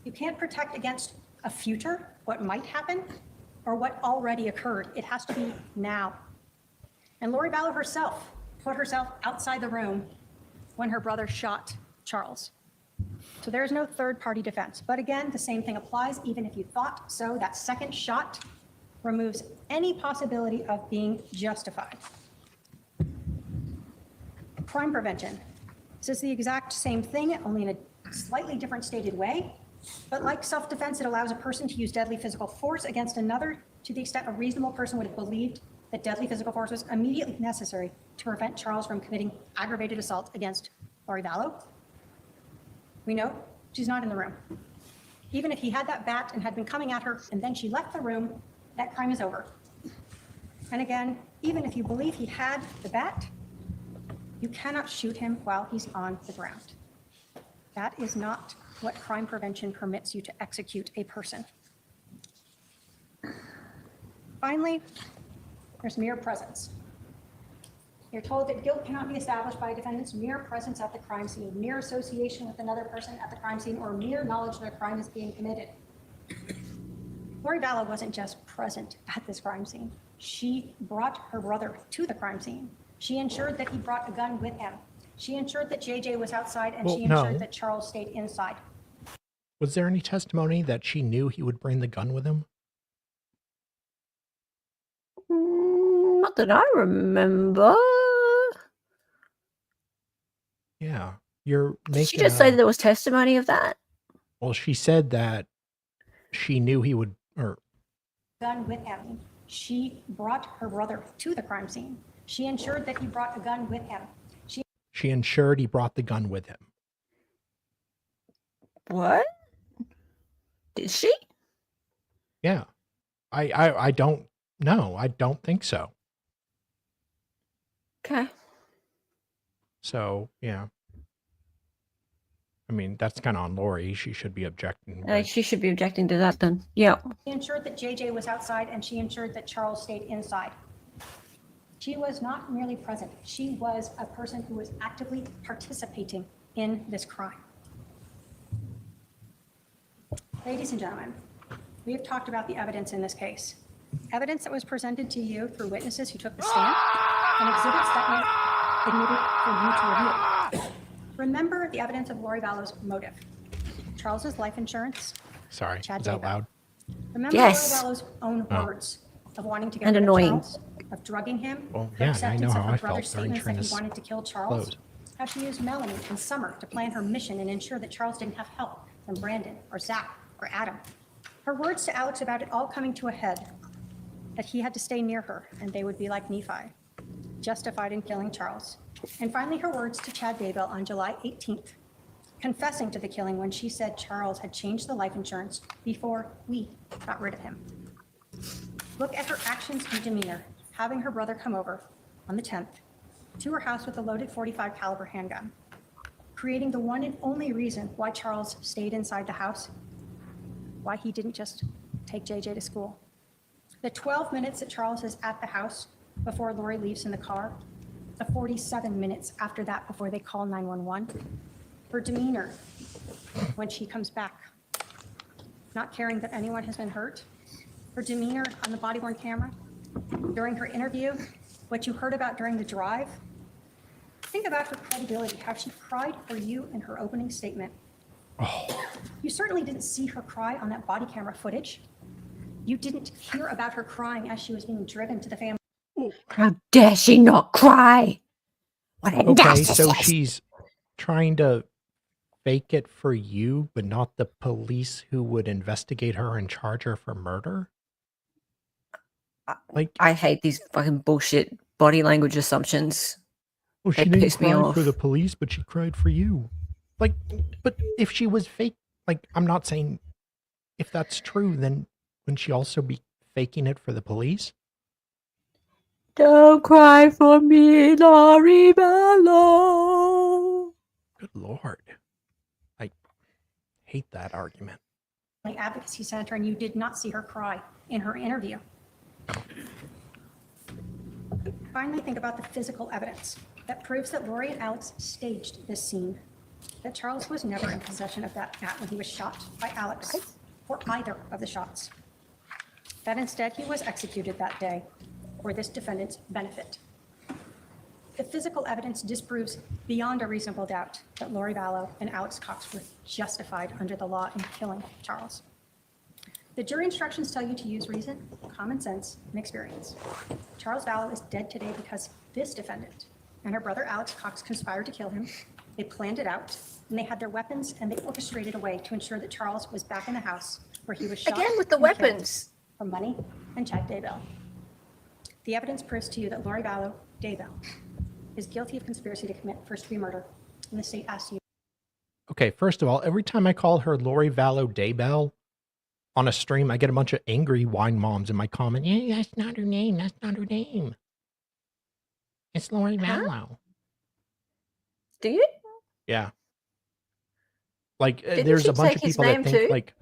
[SPEAKER 3] You can't protect against a future, what might happen, or what already occurred. It has to be now. And Lori Vallow herself put herself outside the room when her brother shot Charles. So there's no third party defense. But again, the same thing applies. Even if you thought so, that second shot removes any possibility of being justified. Crime prevention. This is the exact same thing, only in a slightly different stated way. But like self-defense, it allows a person to use deadly physical force against another to the extent a reasonable person would have believed that deadly physical force was immediately necessary to prevent Charles from committing aggravated assault against Lori Vallow. We know she's not in the room. Even if he had that bat and had been coming at her and then she left the room, that crime is over. And again, even if you believe he had the bat, you cannot shoot him while he's on the ground. That is not what crime prevention permits you to execute a person. Finally, there's mere presence. You're told that guilt cannot be established by a defendant's mere presence at the crime scene, mere association with another person at the crime scene, or mere knowledge that a crime is being committed. Lori Vallow wasn't just present at this crime scene. She brought her brother to the crime scene. She ensured that he brought a gun with him. She ensured that JJ was outside, and she ensured that Charles stayed inside.
[SPEAKER 1] Was there any testimony that she knew he would bring the gun with him?
[SPEAKER 2] Not that I remember.
[SPEAKER 1] Yeah. You're making
[SPEAKER 2] Did she just say that there was testimony of that?
[SPEAKER 1] Well, she said that she knew he would, or
[SPEAKER 3] gun with him. She brought her brother to the crime scene. She ensured that he brought a gun with him.
[SPEAKER 1] She ensured he brought the gun with him.
[SPEAKER 2] What? Did she?
[SPEAKER 1] Yeah. I don't know. I don't think so.
[SPEAKER 2] Okay.
[SPEAKER 1] So, yeah. I mean, that's kind of on Lori. She should be objecting.
[SPEAKER 2] She should be objecting to that then. Yeah.
[SPEAKER 3] She ensured that JJ was outside, and she ensured that Charles stayed inside. She was not merely present. She was a person who was actively participating in this crime. Ladies and gentlemen, we have talked about the evidence in this case. evidence that was presented to you through witnesses who took the stand, and exhibits that you admitted for you to review. Remember the evidence of Lori Vallow's motive. Charles's life insurance.
[SPEAKER 1] Sorry,
[SPEAKER 3] Chad
[SPEAKER 1] is that
[SPEAKER 3] Daybell.
[SPEAKER 1] loud?
[SPEAKER 3] Remember
[SPEAKER 2] Yes.
[SPEAKER 3] Lori Vallow's own words of wanting to get
[SPEAKER 2] And
[SPEAKER 3] rid of
[SPEAKER 2] annoying.
[SPEAKER 3] Charles, of drugging him,
[SPEAKER 1] Well,
[SPEAKER 3] her
[SPEAKER 1] yeah, I
[SPEAKER 3] acceptance
[SPEAKER 1] know
[SPEAKER 3] of
[SPEAKER 1] how
[SPEAKER 3] her
[SPEAKER 1] I
[SPEAKER 3] brother's
[SPEAKER 1] felt during
[SPEAKER 3] statements that
[SPEAKER 1] trying
[SPEAKER 3] he
[SPEAKER 1] to
[SPEAKER 3] wanted to kill Charles,
[SPEAKER 1] close.
[SPEAKER 3] how she used Melanie and Summer to plan her mission and ensure that Charles didn't have help from Brandon or Zach or Adam. Her words to Alex about it all coming to a head, that he had to stay near her and they would be like Nephi, justified in killing Charles. And finally, her words to Chad Daybell on July 18th, confessing to the killing when she said Charles had changed the life insurance before we got rid of him. Look at her actions and demeanor, having her brother come over on the 10th to her house with a loaded .45 caliber handgun, creating the one and only reason why Charles stayed inside the house, why he didn't just take JJ to school. The 12 minutes that Charles is at the house before Lori leaves in the car, the 47 minutes after that before they call 911, her demeanor when she comes back, not caring that anyone has been hurt, her demeanor on the body-worn camera, during her interview, what you heard about during the drive. Think about her credibility, how she cried for you in her opening statement. You certainly didn't see her cry on that body camera footage. You didn't hear about her crying as she was being driven to the family.
[SPEAKER 2] How dare she not cry? What a
[SPEAKER 1] Okay, so
[SPEAKER 2] narcissist.
[SPEAKER 1] she's trying to fake it for you, but not the police who would investigate her and charge her for murder? Like,
[SPEAKER 2] I hate these fucking bullshit body language assumptions.
[SPEAKER 1] well, she
[SPEAKER 2] They
[SPEAKER 1] didn't
[SPEAKER 2] piss me
[SPEAKER 1] cry
[SPEAKER 2] off.
[SPEAKER 1] for the police, but she cried for you. Like, but if she was fake, like, I'm not saying if that's true, then wouldn't she also be faking it for the police?
[SPEAKER 2] Don't cry for me, Lori Vallow.
[SPEAKER 1] Good Lord. I hate that argument.
[SPEAKER 3] Advocacy Center, and you did not see her cry in her interview. Finally, think about the physical evidence that proves that Lori and Alex staged this scene, that Charles was never in possession of that bat when he was shot by Alex or either of the shots, that instead he was executed that day for this defendant's benefit. The physical evidence disproves beyond a reasonable doubt that Lori Vallow and Alex Cox were justified under the law in killing Charles. The jury instructions tell you to use reason, common sense, and experience. Charles Vallow is dead today because this defendant and her brother Alex Cox conspired to kill him. They planned it out, and they had their weapons, and they orchestrated a way to ensure that Charles was back in the house where he was shot.
[SPEAKER 2] Again with the
[SPEAKER 3] and killed
[SPEAKER 2] weapons.
[SPEAKER 3] For money and Chad Daybell. The evidence proves to you that Lori Vallow Daybell is guilty of conspiracy to commit first-degree murder, and the state asks you.
[SPEAKER 1] Okay, first of all, every time I call her Lori Vallow Daybell on a stream, I get a bunch of angry wine moms in my comment. Yeah, that's not her name. That's not her name. It's Lori Vallow.
[SPEAKER 2] Do you?
[SPEAKER 1] Yeah. Like,
[SPEAKER 2] Didn't
[SPEAKER 1] there's
[SPEAKER 2] she
[SPEAKER 1] a bunch
[SPEAKER 2] take
[SPEAKER 1] of
[SPEAKER 2] his
[SPEAKER 1] people that
[SPEAKER 2] name
[SPEAKER 1] think,
[SPEAKER 2] too?
[SPEAKER 1] like,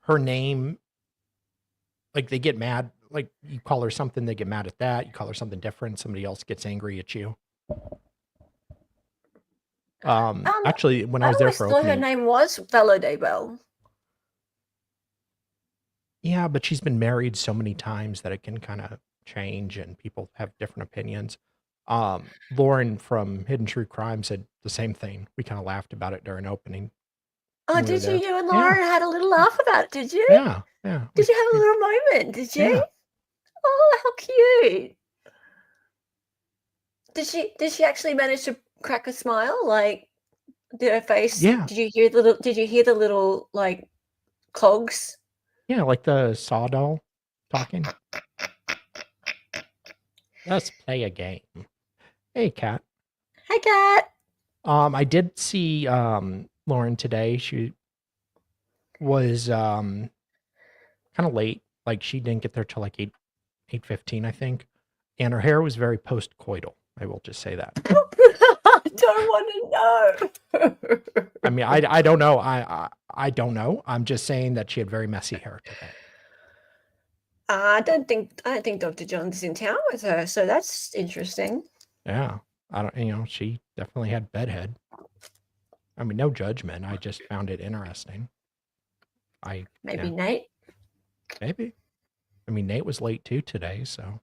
[SPEAKER 1] her name, like, they get mad. Like, you call her something, they get mad at that. You call her something different, somebody else gets angry at you. Actually, when I was there for
[SPEAKER 2] always thought her
[SPEAKER 1] opening,
[SPEAKER 2] name was Vallow Daybell.
[SPEAKER 1] yeah, but she's been married so many times that it can kind of change and people have different opinions. Lauren from Hidden True Crime said the same thing. We kind of laughed about it during opening.
[SPEAKER 2] Oh,
[SPEAKER 1] when we were
[SPEAKER 2] did you?
[SPEAKER 1] there.
[SPEAKER 2] You and
[SPEAKER 1] Yeah.
[SPEAKER 2] Lauren had a little laugh about it, did you?
[SPEAKER 1] Yeah, yeah.
[SPEAKER 2] Did you have a little moment? Did you?
[SPEAKER 1] Yeah.
[SPEAKER 2] Oh, how cute! Did she actually manage to crack a smile? Like, did her face?
[SPEAKER 1] Yeah.
[SPEAKER 2] Did you hear the little like cogs?
[SPEAKER 1] Yeah, like the saw doll talking. Let's play a game. Hey, Kat.
[SPEAKER 2] Hi, Kat.
[SPEAKER 1] I did see Lauren today. She was kind of late. Like, she didn't get there till like 8:15, I think. And her hair was very post-coital. I will just say that.
[SPEAKER 2] I don't want to know.
[SPEAKER 1] I mean, I don't know. I don't know. I'm just saying that she had very messy hair today.
[SPEAKER 2] I don't think Dr. John's is in town with her, so that's interesting.
[SPEAKER 1] Yeah. She definitely had bedhead. I mean, no judgment. I just found it interesting.
[SPEAKER 2] Maybe Nate.
[SPEAKER 1] Maybe. I mean, Nate was late too today, so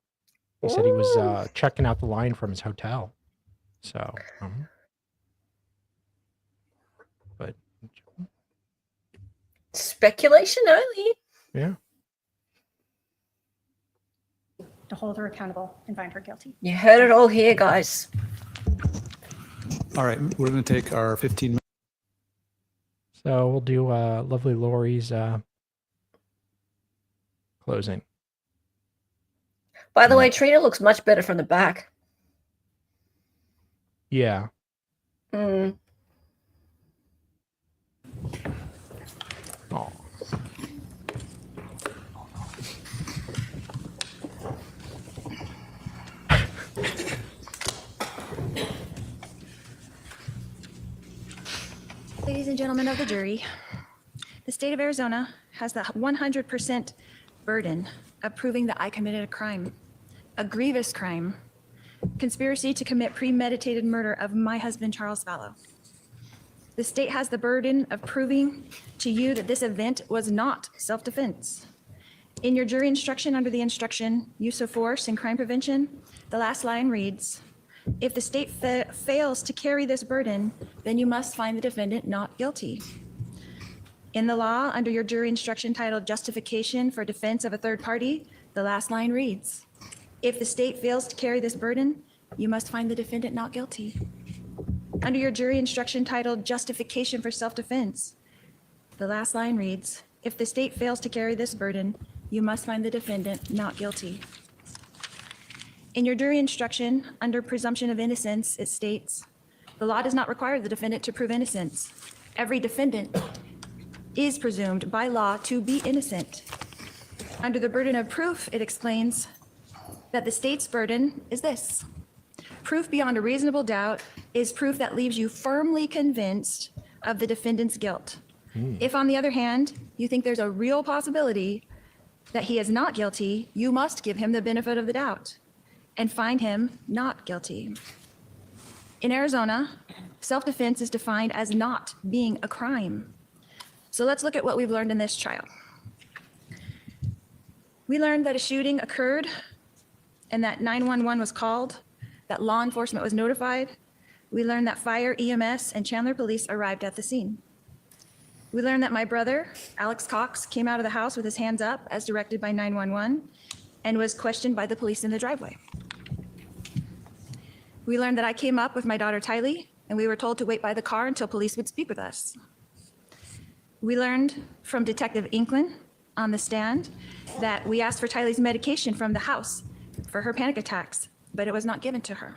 [SPEAKER 1] he said he was checking out the line from his hotel. So, but
[SPEAKER 2] speculation only.
[SPEAKER 1] Yeah.
[SPEAKER 3] To hold her accountable and find her guilty.
[SPEAKER 2] You heard it all here, guys.
[SPEAKER 4] All right, we're going to take our 15 minutes.
[SPEAKER 1] So we'll do lovely Lori's closing.
[SPEAKER 2] By the way, Trina looks much better from the back.
[SPEAKER 1] Yeah.
[SPEAKER 2] Mm.
[SPEAKER 1] Oh.
[SPEAKER 5] Ladies and gentlemen of the jury, the state of Arizona has the 100% burden of proving that I committed a crime, a grievous crime, conspiracy to commit premeditated murder of my husband, Charles Vallow. The state has the burden of proving to you that this event was not self-defense. In your jury instruction under the instruction, use of force and crime prevention, the last line reads, if the state fails to carry this burden, then you must find the defendant not guilty. In the law, under your jury instruction titled Justification for Defense of a Third Party, the last line reads, if the state fails to carry this burden, you must find the defendant not guilty. Under your jury instruction titled Justification for Self-Defense, the last line reads, if the state fails to carry this burden, you must find the defendant not guilty. In your jury instruction, under presumption of innocence, it states, the law does not require the defendant to prove innocence. Every defendant is presumed by law to be innocent. Under the burden of proof, it explains that the state's burden is this. Proof beyond a reasonable doubt is proof that leaves you firmly convinced of the defendant's guilt. If, on the other hand, you think there's a real possibility that he is not guilty, you must give him the benefit of the doubt and find him not guilty. In Arizona, self-defense is defined as not being a crime. So let's look at what we've learned in this trial. We learned that a shooting occurred and that 911 was called, that law enforcement was notified. We learned that fire, EMS, and Chandler police arrived at the scene. We learned that my brother, Alex Cox, came out of the house with his hands up as directed by 911 and was questioned by the police in the driveway. We learned that I came up with my daughter Dali, and we were told to wait by the car until police would speak with us. We learned from Detective Inklin on the stand that we asked for Dali's medication from the house for her panic attacks, but it was not given to her.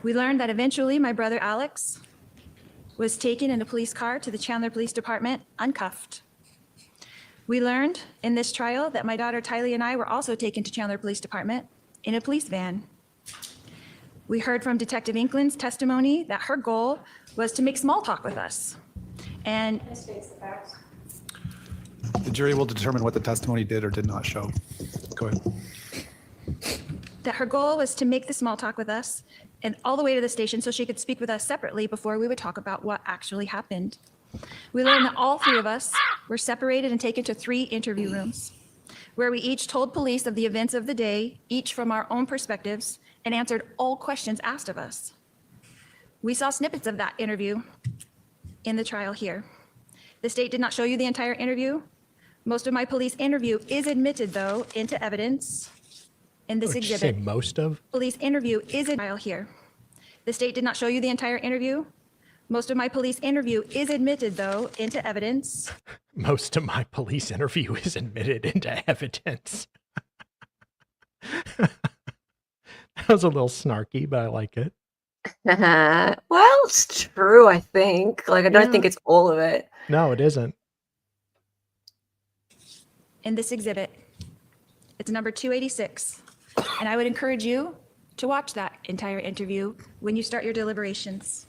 [SPEAKER 5] We learned that eventually my brother Alex was taken in a police car to the Chandler Police Department uncuffed. We learned in this trial that my daughter Dali and I were also taken to Chandler Police Department in a police van. We heard from Detective Inklin's testimony that her goal was to make small talk with us. And
[SPEAKER 4] The jury will determine what the testimony did or did not show. Go ahead.
[SPEAKER 5] that her goal was to make the small talk with us and all the way to the station so she could speak with us separately before we would talk about what actually happened. We learned that all three of us were separated and taken to 3 interview rooms, where we each told police of the events of the day, each from our own perspectives, and answered all questions asked of us. We saw snippets of that interview in the trial here. The state did not show you the entire interview. Most of my police interview is admitted, though, into evidence in this
[SPEAKER 1] Would you
[SPEAKER 5] exhibit.
[SPEAKER 1] say most of?
[SPEAKER 5] Police interview is in trial here. The state did not show you the entire interview. Most of my police interview is admitted, though, into evidence.
[SPEAKER 1] Most of my police interview is admitted into evidence. That was a little snarky, but I like it.
[SPEAKER 2] Well, it's true, I think. Like, I don't
[SPEAKER 1] Yeah.
[SPEAKER 2] think it's all of it.
[SPEAKER 1] No, it isn't.
[SPEAKER 5] In this exhibit. It's number 286. And I would encourage you to watch that entire interview when you start your deliberations.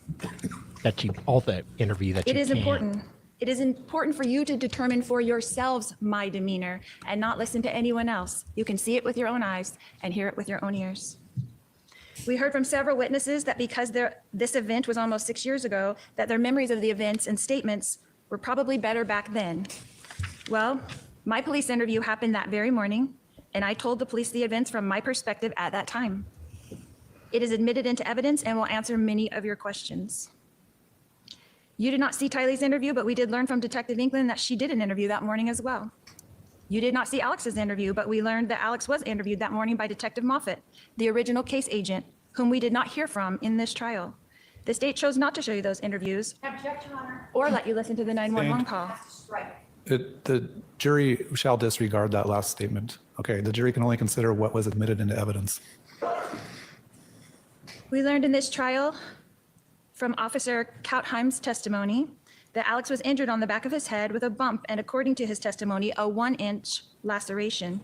[SPEAKER 1] That you all the interview that
[SPEAKER 5] It
[SPEAKER 1] you
[SPEAKER 5] is
[SPEAKER 1] can.
[SPEAKER 5] important. It is important for you to determine for yourselves my demeanor and not listen to anyone else. You can see it with your own eyes and hear it with your own ears. We heard from several witnesses that because this event was almost 6 years ago, that their memories of the events and statements were probably better back then. Well, My police interview happened that very morning, and I told the police the events from my perspective at that time. It is admitted into evidence and will answer many of your questions. You did not see Tylee's interview, but we did learn from Detective England that she did an interview that morning as well. You did not see Alex's interview, but we learned that Alex was interviewed that morning by Detective Moffett, the original case agent, whom we did not hear from in this trial. The state chose not to show you those interviews or let you listen to the 911 call.
[SPEAKER 4] The jury shall disregard that last statement. Okay, the jury can only consider what was admitted into evidence.
[SPEAKER 5] We learned in this trial from Officer Kautheim's testimony that Alex was injured on the back of his head with a bump and, according to his testimony, a 1-inch laceration.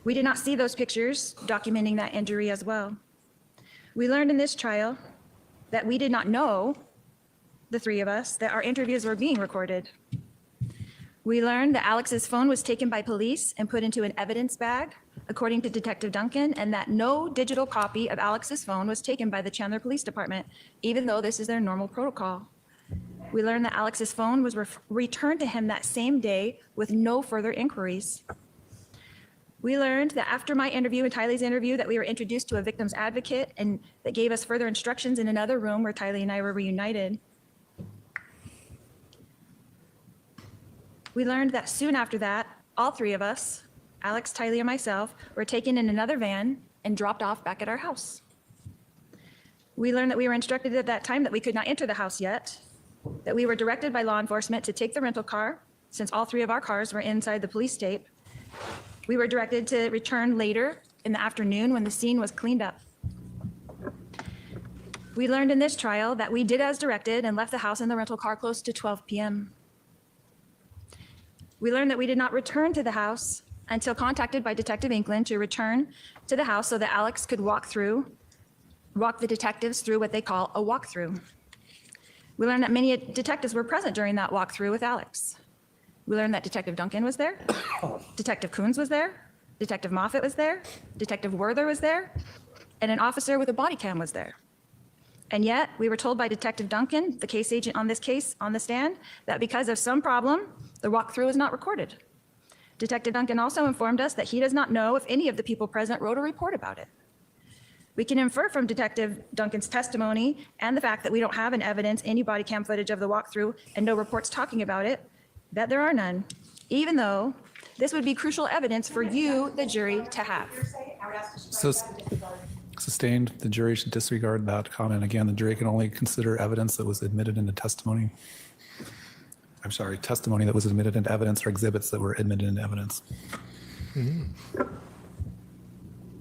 [SPEAKER 5] We did not see those pictures documenting that injury as well. We learned in this trial that we did not know, the three of us, that our interviews were being recorded. We learned that Alex's phone was taken by police and put into an evidence bag, according to Detective Duncan, and that no digital copy of Alex's phone was taken by the Chandler Police Department, even though this is their normal protocol. We learned that Alex's phone was returned to him that same day with no further inquiries. We learned that after my interview and Tylee's interview that we were introduced to a victim's advocate and that gave us further instructions in another room where Tylee and I were reunited. We learned that soon after that, all three of us, Alex, Tylee, and myself, were taken in another van and dropped off back at our house. We learned that we were instructed at that time that we could not enter the house yet, that we were directed by law enforcement to take the rental car, since all three of our cars were inside the police tape. We were directed to return later in the afternoon when the scene was cleaned up. We learned in this trial that we did as directed and left the house in the rental car close to 12 p.m. We learned that we did not return to the house until contacted by Detective England to return to the house so that Alex could walk the detectives through what they call a walkthrough. We learned that many detectives were present during that walkthrough with Alex. We learned that Detective Duncan was there, Detective Coons was there, Detective Moffett was there, Detective Werther was there, and an officer with a body cam was there. And yet, we were told by Detective Duncan, the case agent on this case on the stand, that because of some problem, the walkthrough was not recorded. Detective Duncan also informed us that he does not know if any of the people present wrote a report about it. We can infer from Detective Duncan's testimony and the fact that we don't have in evidence any body cam footage of the walkthrough and no reports talking about it, that there are none, even though this would be crucial evidence for you, the jury, to have.
[SPEAKER 4] So sustained, the jury should disregard that comment. Again, the jury can only consider evidence that was admitted into testimony. I'm sorry, testimony that was admitted into evidence or exhibits that were admitted into evidence.
[SPEAKER 1] Mm-hmm.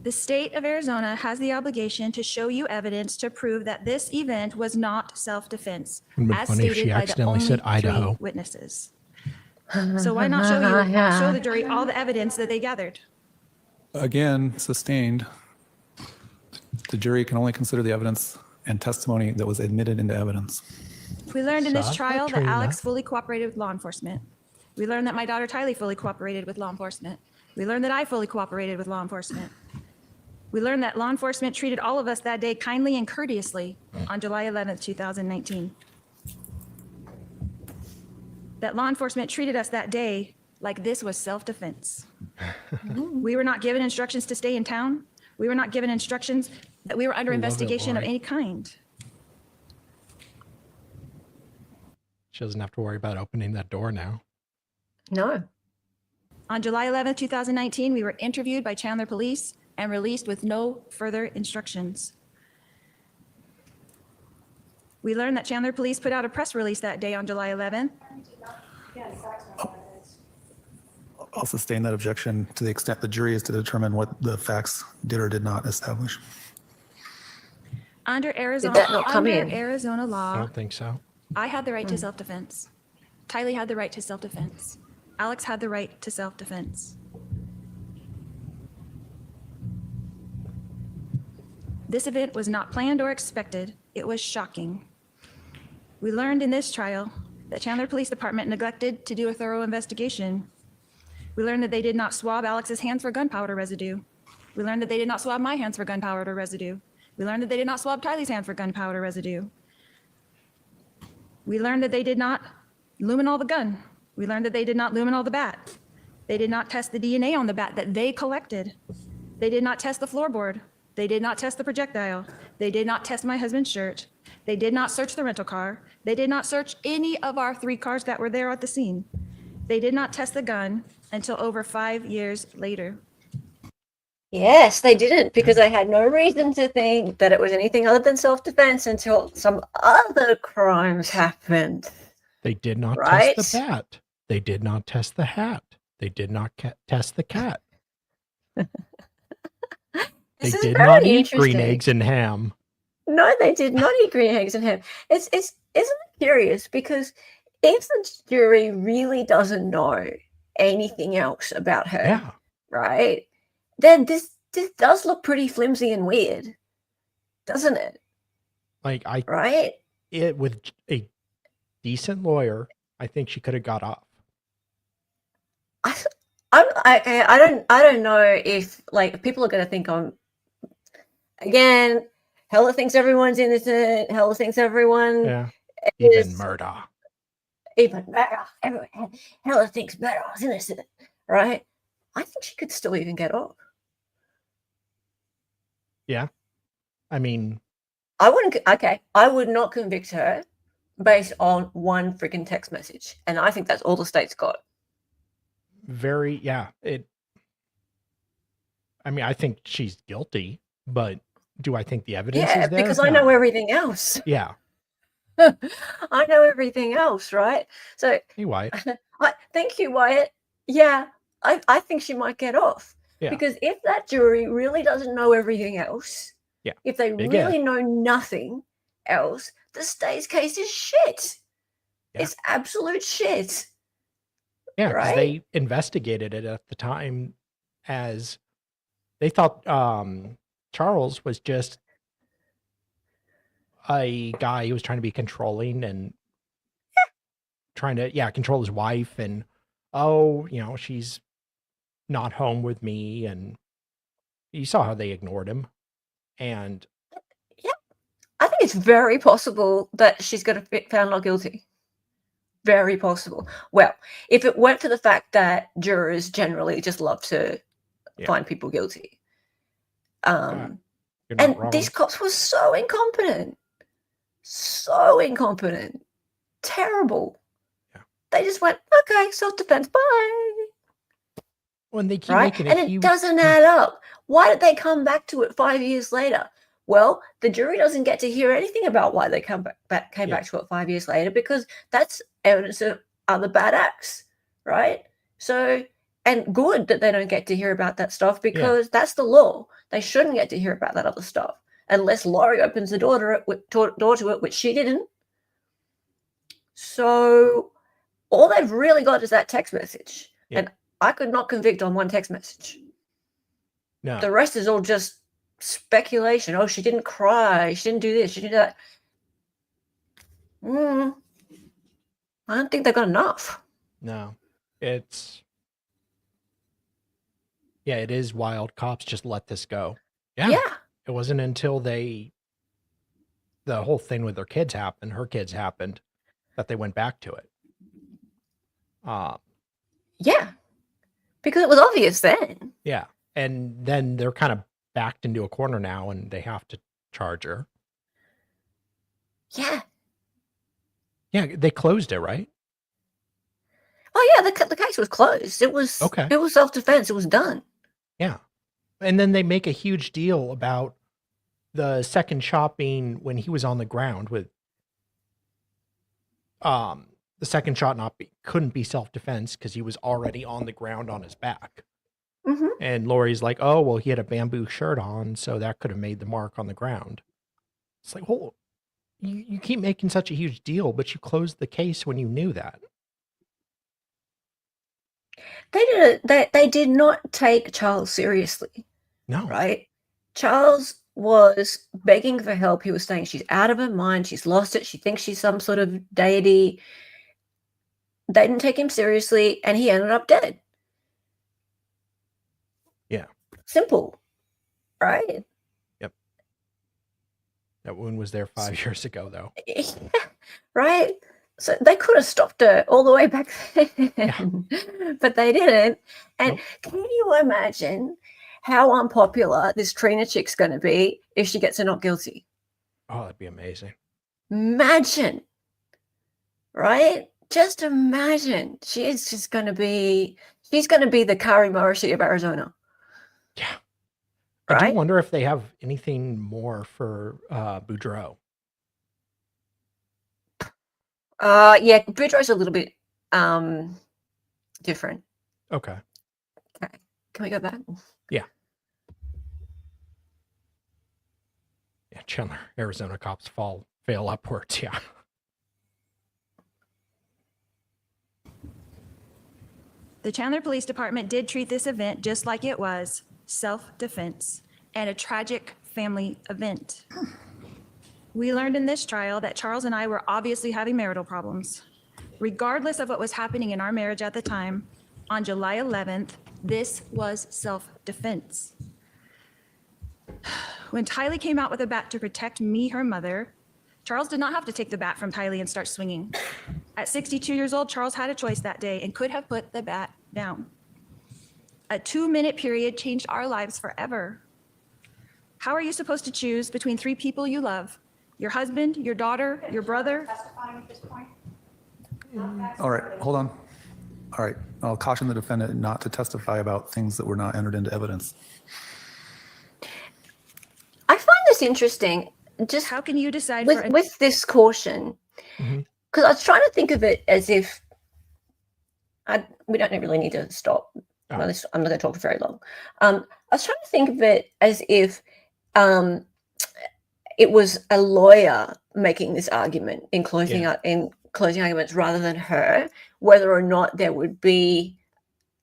[SPEAKER 5] The state of Arizona has the obligation to show you evidence to prove that this event was not self-defense, as
[SPEAKER 1] funny if she
[SPEAKER 5] stated by the
[SPEAKER 1] accidentally
[SPEAKER 5] only
[SPEAKER 1] said Idaho.
[SPEAKER 5] 3 witnesses. So why not show the jury all the evidence that they gathered?
[SPEAKER 4] Again, sustained, the jury can only consider the evidence and testimony that was admitted into evidence.
[SPEAKER 5] We learned in this
[SPEAKER 1] Stop
[SPEAKER 5] trial that
[SPEAKER 1] training
[SPEAKER 5] Alex
[SPEAKER 1] that.
[SPEAKER 5] fully cooperated with law enforcement. We learned that my daughter Tylee fully cooperated with law enforcement. We learned that I fully cooperated with law enforcement. We learned that law enforcement treated all of us that day kindly and courteously on July 11th, 2019. That law enforcement treated us that day like this was self-defense. We were not given instructions to stay in town. We were not given instructions that we were under
[SPEAKER 1] I love it,
[SPEAKER 5] investigation of
[SPEAKER 1] Lori.
[SPEAKER 5] any kind.
[SPEAKER 1] She doesn't have to worry about opening that door now.
[SPEAKER 2] No.
[SPEAKER 5] On July 11th, 2019, we were interviewed by Chandler Police and released with no further instructions. We learned that Chandler Police put out a press release that day on July 11th.
[SPEAKER 4] I'll sustain that objection to the extent the jury is to determine what the facts did or did not establish.
[SPEAKER 5] Under Arizona,
[SPEAKER 2] that not come in?
[SPEAKER 5] Arizona
[SPEAKER 1] I
[SPEAKER 5] law,
[SPEAKER 1] don't think so.
[SPEAKER 5] I had the right to self-defense. Tylee had the right to self-defense. Alex had the right to self-defense. This event was not planned or expected. It was shocking. We learned in this trial that Chandler Police Department neglected to do a thorough investigation. We learned that they did not swab Alex's hands for gunpowder residue. We learned that they did not swab my hands for gunpowder residue. We learned that they did not swab Tylee's hands for gunpowder residue. We learned that they did not luminol the gun. We learned that they did not luminol the bat. They did not test the DNA on the bat that they collected. They did not test the floorboard. They did not test the projectile. They did not test my husband's shirt. They did not search the rental car. They did not search any of our 3 cars that were there at the scene. They did not test the gun until over 5 years later.
[SPEAKER 2] Yes, they didn't, because they had no reason to think that it was anything other than self-defense until some other crimes happened.
[SPEAKER 1] They did not
[SPEAKER 2] Right?
[SPEAKER 1] test the bat. They did not test the hat. They did not test the cat. They
[SPEAKER 2] This is
[SPEAKER 1] did
[SPEAKER 2] very
[SPEAKER 1] not eat green
[SPEAKER 2] interesting.
[SPEAKER 1] eggs and ham.
[SPEAKER 2] No, they did not eat green eggs and ham. Isn't it curious? Because if the jury really doesn't know anything else about her,
[SPEAKER 1] Yeah.
[SPEAKER 2] right, then this does look pretty flimsy and weird, doesn't it?
[SPEAKER 1] Like
[SPEAKER 2] Right?
[SPEAKER 1] with a decent lawyer, I think she could have got off.
[SPEAKER 2] I don't know if, like, people are going to think I'm, again, Hella thinks everyone's innocent. Hella thinks everyone
[SPEAKER 1] Yeah.
[SPEAKER 2] is
[SPEAKER 1] Even murder.
[SPEAKER 2] even better. Hella thinks better is innocent, right? I think she could still even get off.
[SPEAKER 1] Yeah. I mean,
[SPEAKER 2] I would not convict her based on one freaking text message. And I think that's all the state's got.
[SPEAKER 1] I think she's guilty, but do I think the evidence
[SPEAKER 2] Yeah,
[SPEAKER 1] is there?
[SPEAKER 2] because I know everything else.
[SPEAKER 1] Yeah.
[SPEAKER 2] I know everything else, right? So
[SPEAKER 1] Hey, Wyatt.
[SPEAKER 2] thank you, Wyatt. Yeah, I think she might get off.
[SPEAKER 1] Yeah.
[SPEAKER 2] Because if that jury really doesn't know everything else,
[SPEAKER 1] Yeah.
[SPEAKER 2] if they
[SPEAKER 1] Big
[SPEAKER 2] really
[SPEAKER 1] if.
[SPEAKER 2] know nothing else, the state's case is shit.
[SPEAKER 1] Yeah.
[SPEAKER 2] It's absolute shit.
[SPEAKER 1] Yeah, because
[SPEAKER 2] Right?
[SPEAKER 1] they investigated it at the time as they thought Charles was just a guy who was trying to be controlling and trying to control his wife, and she's not home with me, and you saw how they ignored him. And
[SPEAKER 2] I think it's very possible that she's going to be found not guilty. Very possible. Well, if it weren't for the fact that jurors generally just love to find people guilty.
[SPEAKER 1] you're not
[SPEAKER 2] And
[SPEAKER 1] wrong.
[SPEAKER 2] these cops were so incompetent. So incompetent. Terrible.
[SPEAKER 1] Yeah.
[SPEAKER 2] They just went, okay, self-defense, bye.
[SPEAKER 1] When they keep
[SPEAKER 2] Right?
[SPEAKER 1] making
[SPEAKER 2] And
[SPEAKER 1] it
[SPEAKER 2] it doesn't add up. Why did they come back to it 5 years later? Well, the jury doesn't get to hear anything about why they came back to it 5 years later, because that's evidence of other bad acts, right? So, and good that they don't get to hear about that stuff, because that's the law. They shouldn't get to hear about that other stuff unless Lori opens the door to it, which she didn't. So all they've really got is that text message.
[SPEAKER 1] Yeah.
[SPEAKER 2] And I could not convict on one text message.
[SPEAKER 1] No.
[SPEAKER 2] The rest is all just speculation. Oh, she didn't cry. She didn't do this. She did that. I don't think they've got enough.
[SPEAKER 1] No. It is wild. Cops just let this go. Yeah. It wasn't until the whole thing with her kids happened, that they went back to it.
[SPEAKER 2] Yeah. Because it was obvious then.
[SPEAKER 1] Yeah. And then they're kind of backed into a corner now, and they have to charge her.
[SPEAKER 2] Yeah.
[SPEAKER 1] Yeah, they closed it, right?
[SPEAKER 2] Oh yeah, the case was closed. It was
[SPEAKER 1] Okay.
[SPEAKER 2] It was self-defense. It was done.
[SPEAKER 1] Yeah. And then they make a huge deal about the second shot being when he was on the ground, with the second shot couldn't be self-defense because he was already on the ground on his back.
[SPEAKER 2] Mm-hmm.
[SPEAKER 1] And Lori's like, oh, well, he had a bamboo shirt on, so that could have made the mark on the ground. It's like, well, you keep making such a huge deal, but you closed the case when you knew that.
[SPEAKER 2] They did not take Charles seriously.
[SPEAKER 1] No.
[SPEAKER 2] Right? Charles was begging for help. He was saying she's out of her mind. She's lost it. She thinks she's some sort of deity. They didn't take him seriously, and he ended up dead.
[SPEAKER 1] Yeah.
[SPEAKER 2] Simple. Right?
[SPEAKER 1] Yep. That wound was there 5 years ago, though.
[SPEAKER 2] Right? So they could have stopped her all the way back then, but they didn't. And can you imagine how unpopular this Trina chick's going to be if she gets a not guilty?
[SPEAKER 1] Oh, that'd be amazing.
[SPEAKER 2] Imagine, right? Just imagine. She's going to be the Kari Morrissey of Arizona.
[SPEAKER 1] Yeah.
[SPEAKER 2] Right?
[SPEAKER 1] I do wonder if they have anything more for Boudreaux.
[SPEAKER 2] Yeah, Boudreaux's a little bit different.
[SPEAKER 1] Okay.
[SPEAKER 2] Can we go back?
[SPEAKER 1] Yeah. Yeah, Chandler, Arizona cops fail upwards, yeah.
[SPEAKER 5] The Chandler Police Department did treat this event just like it was, self-defense, and a tragic family event. We learned in this trial that Charles and I were obviously having marital problems. Regardless of what was happening in our marriage at the time, on July 11th, this was self-defense. When Tylee came out with a bat to protect me, her mother, Charles did not have to take the bat from Tylee and start swinging. At 62 years old, Charles had a choice that day and could have put the bat down. A 2-minute period changed our lives forever. How are you supposed to choose between 3 people you love? Your husband, your daughter, your brother?
[SPEAKER 3] Testifying at this point?
[SPEAKER 4] All right, hold on. All right, I'll caution the defendant not to testify about things that were not entered into evidence.
[SPEAKER 2] I find this interesting. Just
[SPEAKER 5] how can you decide
[SPEAKER 2] with this caution? Because I was trying to think of it as if we don't really need to stop. I'm not going to talk for very long. I was trying to think of it as if it was a lawyer making this argument in closing arguments rather than her, whether or not there would be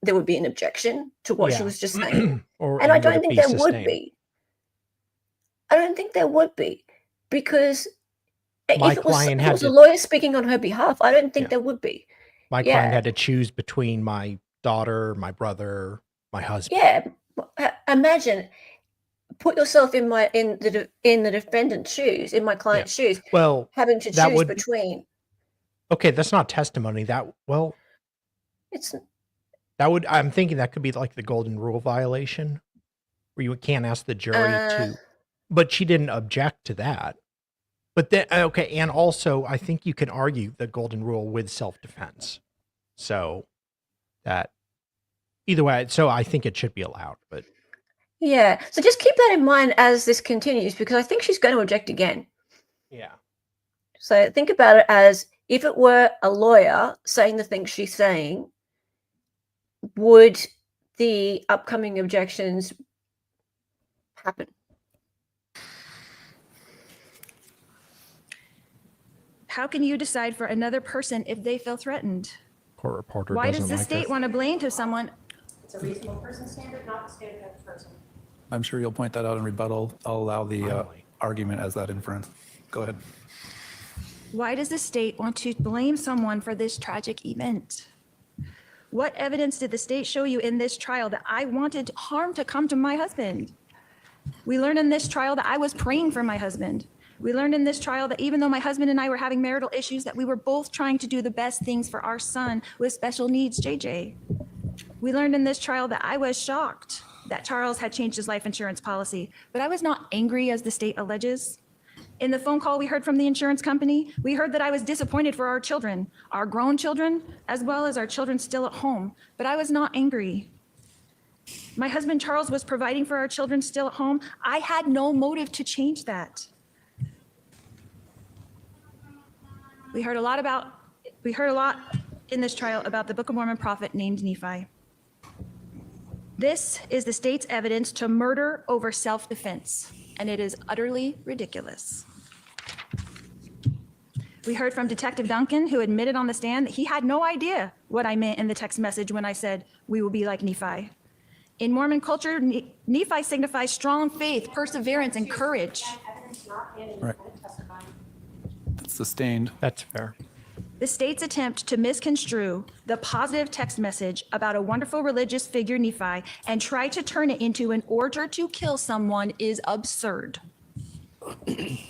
[SPEAKER 2] an objection to what she was just saying. And I don't think there would be. I don't think there would be, because if it was a lawyer speaking on her behalf, I don't think there would be.
[SPEAKER 1] My client had to choose between my daughter, my brother, my husband.
[SPEAKER 2] Yeah, imagine. Put yourself in the defendant's shoes, in my client's shoes.
[SPEAKER 1] Well,
[SPEAKER 2] having to choose between.
[SPEAKER 1] Okay, that's not testimony. I'm thinking that could be like the golden rule violation, where you can't ask the jury to. But she didn't object to that. But then, okay, and also I think you can argue the golden rule with self-defense. So that either way, so I think it should be allowed. But
[SPEAKER 2] yeah, so just keep that in mind as this continues, because I think she's going to object again.
[SPEAKER 1] Yeah.
[SPEAKER 2] So think about it as if it were a lawyer saying the things she's saying, would the upcoming objections happen?
[SPEAKER 5] How can you decide for another person if they feel threatened?
[SPEAKER 1] Court reporter.
[SPEAKER 5] Why does the state want to blame to someone?
[SPEAKER 3] It's a reasonable person standard, not the standard of the person.
[SPEAKER 4] I'm sure you'll point that out in rebuttal. I'll allow the argument as that inference. Go ahead.
[SPEAKER 5] Why does the state want to blame someone for this tragic event? What evidence did the state show you in this trial that I wanted harm to come to my husband? We learned in this trial that I was praying for my husband. We learned in this trial that even though my husband and I were having marital issues, that we were both trying to do the best things for our son with special needs, JJ. We learned in this trial that I was shocked that Charles had changed his life insurance policy, but I was not angry as the state alleges. In the phone call we heard from the insurance company, we heard that I was disappointed for our children, our grown children, as well as our children still at home, but I was not angry. My husband Charles was providing for our children still at home. I had no motive to change that. We heard a lot in this trial about the Book of Mormon prophet named Nephi. This is the state's evidence to murder over self-defense, and it is utterly ridiculous. We heard from Detective Duncan, who admitted on the stand that he had no idea what I meant in the text message when I said, "We will be like Nephi." In Mormon culture, Nephi signifies strong faith, perseverance, and courage.
[SPEAKER 4] Right. Sustained.
[SPEAKER 1] That's fair.
[SPEAKER 5] The state's attempt to misconstrue the positive text message about a wonderful religious figure, Nephi, and try to turn it into an order to kill someone is absurd.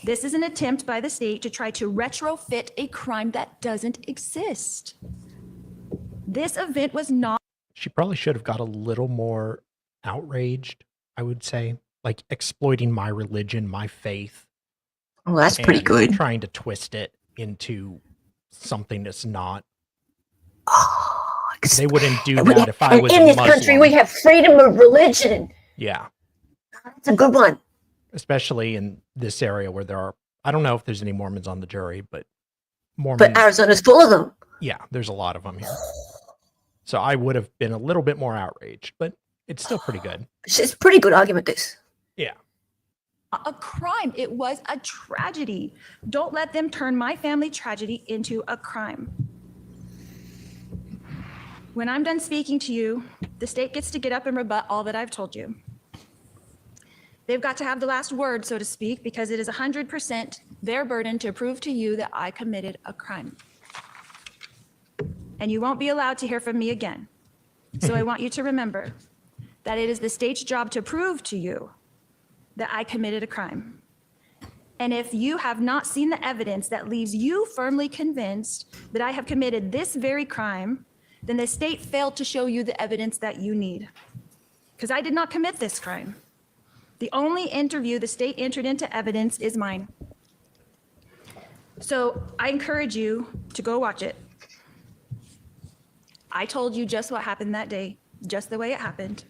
[SPEAKER 5] This is an attempt by the state to try to retrofit a crime that doesn't exist. This event was not.
[SPEAKER 1] She probably should have got a little more outraged, I would say, like exploiting my religion, my faith.
[SPEAKER 2] Oh, that's pretty good.
[SPEAKER 1] Trying to twist it into something that's not. They wouldn't do that if I was
[SPEAKER 2] in this
[SPEAKER 1] Muslim.
[SPEAKER 2] country, we have freedom of religion.
[SPEAKER 1] Yeah.
[SPEAKER 2] That's a good one.
[SPEAKER 1] Especially in this area where there are, I don't know if there's any Mormons on the jury, but Mormons.
[SPEAKER 2] But Arizona's full of them.
[SPEAKER 1] Yeah, there's a lot of them here. So I would have been a little bit more outraged, but it's still pretty good.
[SPEAKER 2] It's a pretty good argument, this.
[SPEAKER 1] Yeah.
[SPEAKER 5] A crime. It was a tragedy. Don't let them turn my family tragedy into a crime. When I'm done speaking to you, the state gets to get up and rebut all that I've told you. They've got to have the last word, so to speak, because it is 100% their burden to prove to you that I committed a crime. And you won't be allowed to hear from me again. So I want you to remember that it is the state's job to prove to you that I committed a crime. And if you have not seen the evidence that leaves you firmly convinced that I have committed this very crime, then the state failed to show you the evidence that you need. Because I did not commit this crime. The only interview the state entered into evidence is mine. So I encourage you to go watch it. I told you just what happened that day, just the way it happened.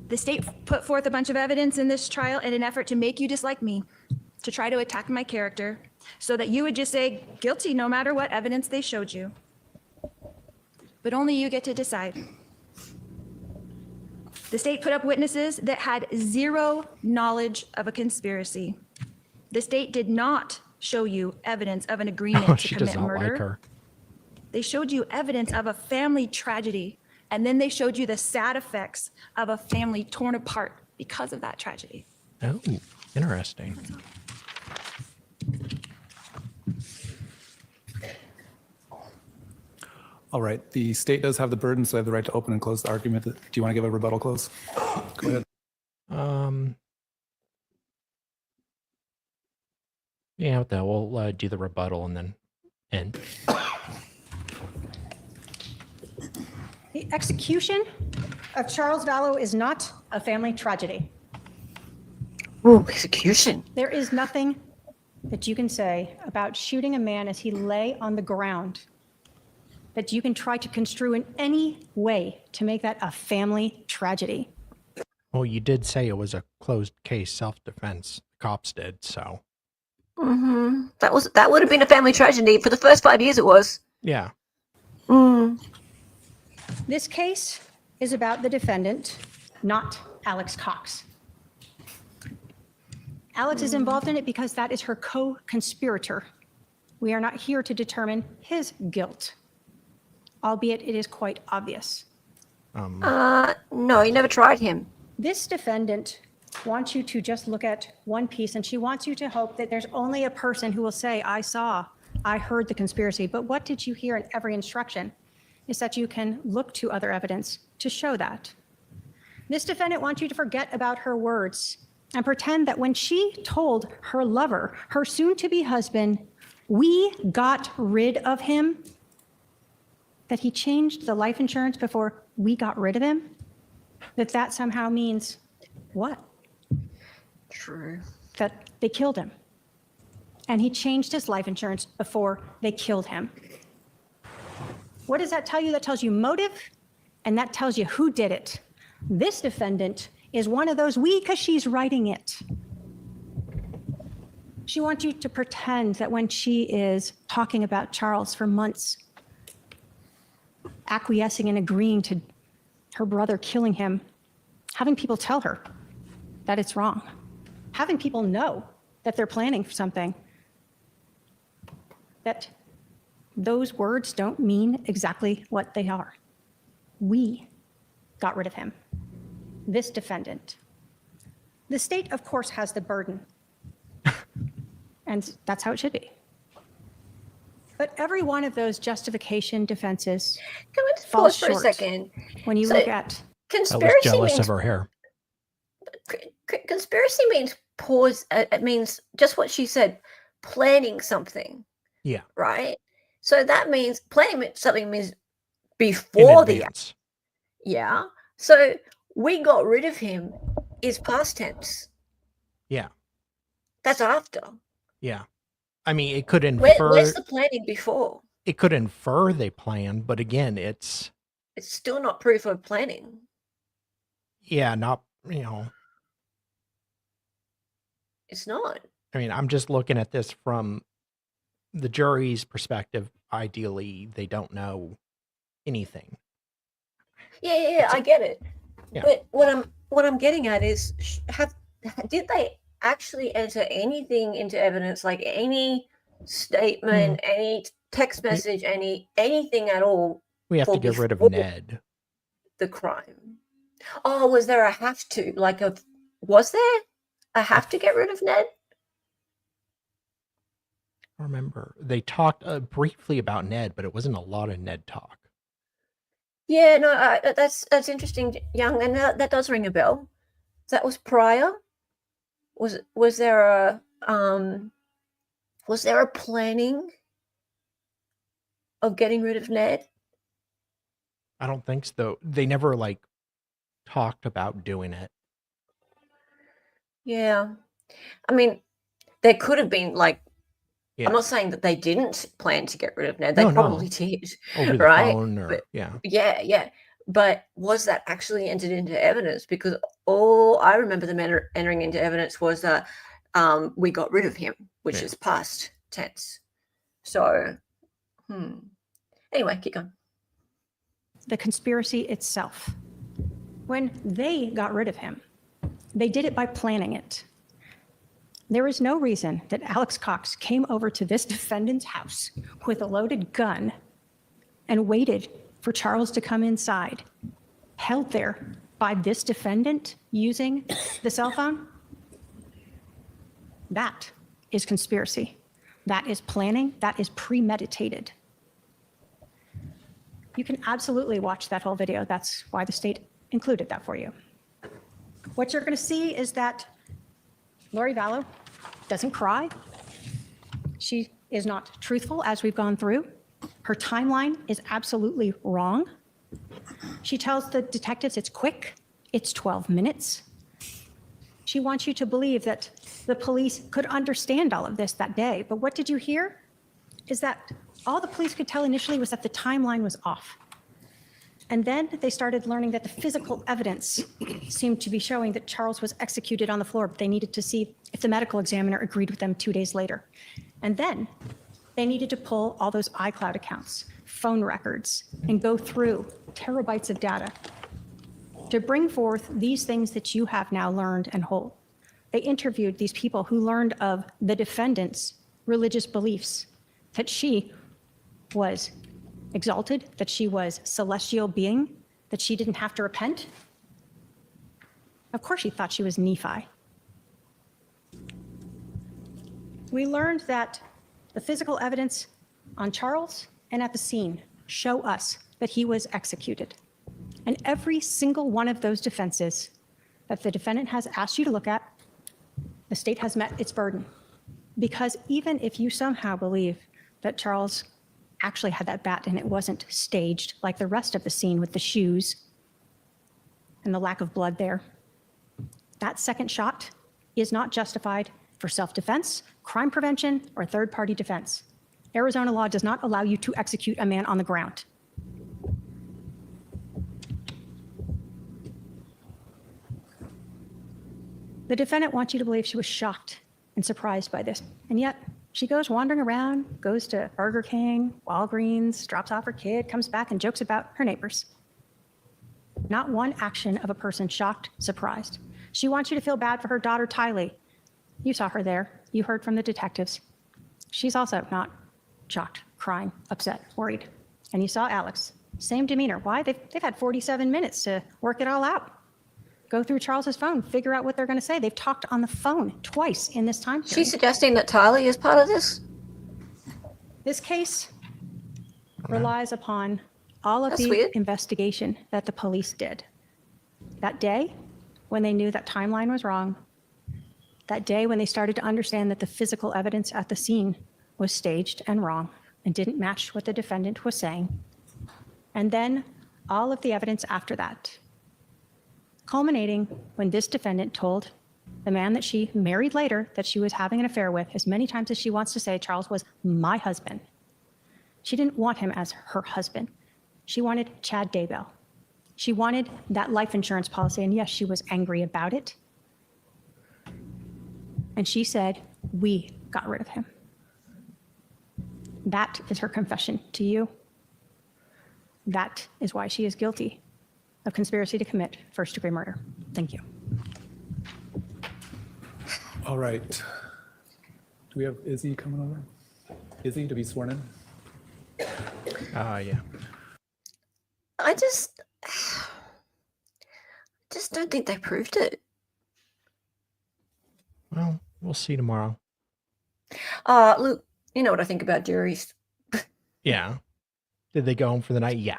[SPEAKER 5] The state put forth a bunch of evidence in this trial in an effort to make you dislike me, to try to attack my character, so that you would just say guilty no matter what evidence they showed you. But only you get to decide. The state put up witnesses that had zero knowledge of a conspiracy. The state did not show you evidence of an agreement to commit murder.
[SPEAKER 1] Like her.
[SPEAKER 5] They showed you evidence of a family tragedy, and then they showed you the sad effects of a family torn apart because of that tragedy.
[SPEAKER 1] Oh, interesting.
[SPEAKER 4] All right. The state does have the burden, so they have the right to open and close the argument. Do you want to give a rebuttal close? Go ahead.
[SPEAKER 1] Yeah, we'll do the rebuttal and then end.
[SPEAKER 3] The execution of Charles Vallow is not a family tragedy.
[SPEAKER 2] Ooh, execution.
[SPEAKER 3] There is nothing that you can say about shooting a man as he lay on the ground that you can try to construe in any way to make that a family tragedy.
[SPEAKER 1] Well, you did say it was a closed case self-defense. Cops did, so.
[SPEAKER 2] Mm-hmm. That would have been a family tragedy. For the first 5 years it was.
[SPEAKER 1] Yeah.
[SPEAKER 3] This case is about the defendant, not Alex Cox. Alex is involved in it because that is her co-conspirator. We are not here to determine his guilt, albeit it is quite obvious.
[SPEAKER 2] No, you never tried him.
[SPEAKER 3] This defendant wants you to just look at one piece, and she wants you to hope that there's only a person who will say, I heard the conspiracy. But what did you hear in every instruction is that you can look to other evidence to show that. This defendant wants you to forget about her words and pretend that when she told her lover, her soon-to-be husband, we got rid of him, that he changed the life insurance before we got rid of him, that somehow means what?
[SPEAKER 2] True.
[SPEAKER 3] That they killed him. And he changed his life insurance before they killed him. What does that tell you? That tells you motive, and that tells you who did it. This defendant is one of those we, because she's writing it. She wants you to pretend that when she is talking about Charles for months, acquiescing and agreeing to her brother killing him, having people tell her that it's wrong, having people know that they're planning for something, that those words don't mean exactly what they are. We got rid of him, this defendant. The state, of course, has the burden, and that's how it should be. But every one of those justification defenses
[SPEAKER 2] Can we just
[SPEAKER 3] falls
[SPEAKER 2] pause for a
[SPEAKER 3] short
[SPEAKER 2] second?
[SPEAKER 3] when you
[SPEAKER 2] So-
[SPEAKER 3] look at
[SPEAKER 1] I was
[SPEAKER 2] Conspiracy
[SPEAKER 1] jealous
[SPEAKER 2] means
[SPEAKER 1] of her hair.
[SPEAKER 2] conspiracy means pause. It means just what she said, planning something.
[SPEAKER 1] Yeah.
[SPEAKER 2] Right. So that means planning something means before the act. Yeah. So we got rid of him is past tense.
[SPEAKER 1] Yeah.
[SPEAKER 2] That's after.
[SPEAKER 1] Yeah. I mean, it could infer.
[SPEAKER 2] Where's the planning before?
[SPEAKER 1] It could infer they planned, but again, it's
[SPEAKER 2] still not proof of planning.
[SPEAKER 1] Yeah, not,
[SPEAKER 2] It's not.
[SPEAKER 1] I mean, I'm just looking at this from the jury's perspective. Ideally, they don't know anything.
[SPEAKER 2] Yeah, I get it.
[SPEAKER 1] Yeah.
[SPEAKER 2] But what I'm getting at is, did they actually enter anything into evidence, like any statement, any text message, anything at all?
[SPEAKER 1] We have to get rid of Ned.
[SPEAKER 2] The crime. Oh, was there a have to? Was there a have to get rid of Ned?
[SPEAKER 1] I remember they talked briefly about Ned, but it wasn't a lot of Ned talk.
[SPEAKER 2] Yeah, no, that's interesting, Young, and that does ring a bell. That was prior. Was there a planning of getting rid of Ned?
[SPEAKER 1] I don't think so. They never talked about doing it.
[SPEAKER 2] Yeah, I mean, there could have been
[SPEAKER 1] Yeah.
[SPEAKER 2] I'm not saying that they didn't plan to get rid of Ned. They probably did,
[SPEAKER 1] over the
[SPEAKER 2] right?
[SPEAKER 1] phone, or
[SPEAKER 2] Yeah.
[SPEAKER 1] yeah.
[SPEAKER 2] Yeah. But was that actually entered into evidence? Because all I remember them entering into evidence was that we got rid of him, which is past tense. So, anyway, keep going.
[SPEAKER 3] The conspiracy itself. When they got rid of him, they did it by planning it. There is no reason that Alex Cox came over to this defendant's house with a loaded gun and waited for Charles to come inside, held there by this defendant using the cell phone. That is conspiracy. That is planning. That is premeditated. You can absolutely watch that whole video. That's why the state included that for you. What you're going to see is that Lori Vallow doesn't cry. She is not truthful, as we've gone through. Her timeline is absolutely wrong. She tells the detectives it's quick, it's 12 minutes. She wants you to believe that the police could understand all of this that day. But what did you hear? Is that all the police could tell initially was that the timeline was off. And then they started learning that the physical evidence seemed to be showing that Charles was executed on the floor, but they needed to see if the medical examiner agreed with them 2 days later. And then they needed to pull all those iCloud accounts, phone records, and go through terabytes of data to bring forth these things that you have now learned and hold. They interviewed these people who learned of the defendant's religious beliefs, that she was exalted, that she was celestial being, that she didn't have to repent. Of course she thought she was Nephi. We learned that the physical evidence on Charles and at the scene show us that he was executed. And every single one of those defenses that the defendant has asked you to look at, the state has met its burden. Because even if you somehow believe that Charles actually had that bat and it wasn't staged like the rest of the scene with the shoes and the lack of blood there, that second shot is not justified for self-defense, crime prevention, or third-party defense. Arizona law does not allow you to execute a man on the ground. The defendant wants you to believe she was shocked and surprised by this, and yet she goes wandering around, goes to Burger King, Walgreens, drops off her kid, comes back and jokes about her neighbors. Not one action of a person shocked, surprised. She wants you to feel bad for her daughter, Tylee. You saw her there. You heard from the detectives. She's also not shocked, crying, upset, worried. And you saw Alex. Same demeanor. Why? They've had 47 minutes to work it all out. Go through Charles's phone, figure out what they're going to say. They've talked on the phone twice in this time period.
[SPEAKER 2] She's suggesting that Tylee is part of this?
[SPEAKER 3] This case relies upon all of the investigation that the police did. That day, when they knew that timeline was wrong, that day when they started to understand that the physical evidence at the scene was staged and wrong and didn't match what the defendant was saying. And then all of the evidence after that, culminating when this defendant told the man that she married later that she was having an affair with, as many times as she wants to say Charles was my husband. She didn't want him as her husband. She wanted Chad Daybell. She wanted that life insurance policy, and yes, she was angry about it. And she said, we got rid of him. That is her confession to you. That is why she is guilty of conspiracy to commit first-degree murder. Thank you.
[SPEAKER 4] All right. Do we have Izzy coming over? Izzy to be sworn in?
[SPEAKER 1] Yeah.
[SPEAKER 2] I just don't think they proved it.
[SPEAKER 1] Well, we'll see tomorrow.
[SPEAKER 2] Look, you know what I think about juries.
[SPEAKER 1] Yeah. Did they go home for the night? Yeah.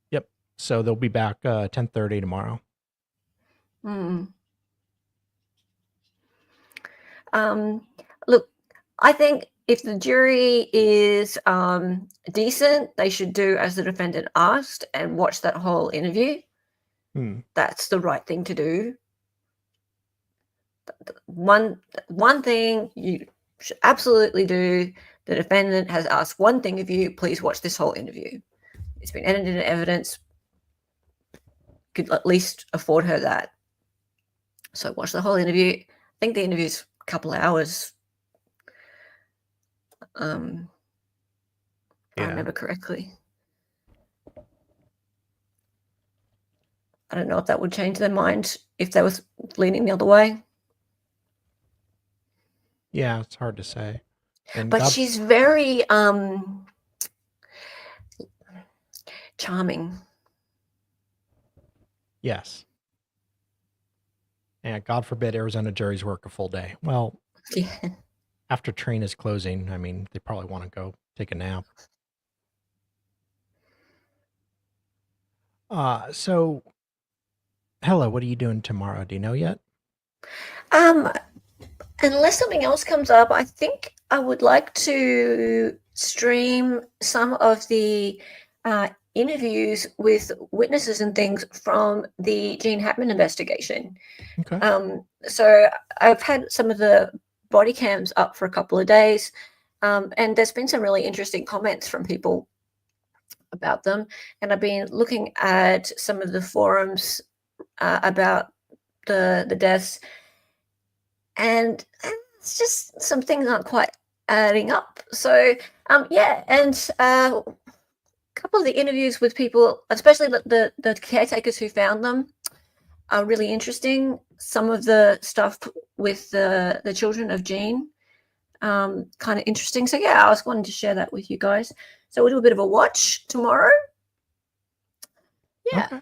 [SPEAKER 1] Yep. So they'll be back 10:30 tomorrow.
[SPEAKER 2] Look, I think if the jury is decent, they should do as the defendant asked and watch that whole interview. That's the right thing to do. One thing you should absolutely do, the defendant has asked one thing of you, please watch this whole interview. It's been entered into evidence. Could at least afford her that. So watch the whole interview. I think the interview's a couple of hours. If I remember correctly. I don't know if that would change their mind if they was leaning the other way.
[SPEAKER 1] Yeah, it's hard to say.
[SPEAKER 2] But she's very charming.
[SPEAKER 1] Yes. And God forbid Arizona juries work a full day. Well,
[SPEAKER 2] yeah.
[SPEAKER 1] After Trina's closing, I mean, they probably want to go take a nap. So, Hella, what are you doing tomorrow? Do you know yet?
[SPEAKER 2] Unless something else comes up, I think I would like to stream some of the interviews with witnesses and things from the Gene Hackman investigation.
[SPEAKER 1] Okay.
[SPEAKER 2] So I've had some of the body cams up for a couple of days, and there's been some really interesting comments from people about them. And I've been looking at some of the forums about the deaths, and it's just some things aren't quite adding up. So yeah, and a couple of the interviews with people, especially the caretakers who found them, are really interesting. Some of the stuff with the children of Gene, kind of interesting. So yeah, I was wanting to share that with you guys. So we'll do a bit of a watch tomorrow. Yeah. Okay.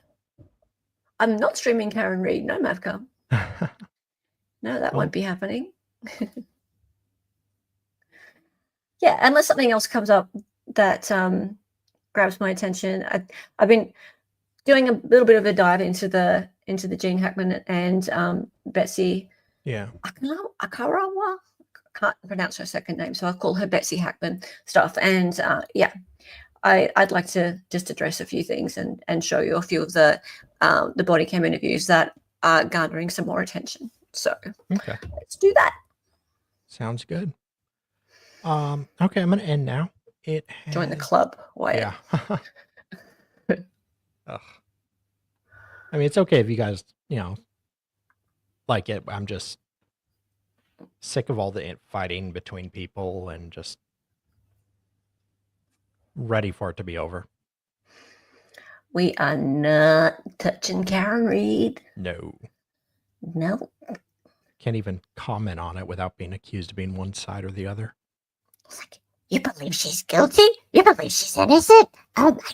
[SPEAKER 2] I'm not streaming Karen Reed. No, Mavka. No, that won't be happening. Yeah, unless something else comes up that grabs my attention. I've been doing a little bit of a dive into the Gene Hackman and Betsy.
[SPEAKER 1] Yeah.
[SPEAKER 2] Akarawa. Can't pronounce her second name, so I'll call her Betsy Hackman stuff. And yeah, I'd like to just address a few things and show you a few of the body cam interviews that are garnering some more attention. So
[SPEAKER 1] okay,
[SPEAKER 2] let's do that.
[SPEAKER 1] Sounds good. Okay, I'm gonna end now.
[SPEAKER 2] Join the club. Wyatt.
[SPEAKER 1] Yeah. Ugh. I mean, it's okay if you guys, like it. I'm just sick of all the fighting between people and just ready for it to be over.
[SPEAKER 2] We are not touching Karen Reed.
[SPEAKER 1] No. Can't even comment on it without being accused of being one side or the other.
[SPEAKER 2] It's like, you believe she's guilty? You believe she's innocent? Oh my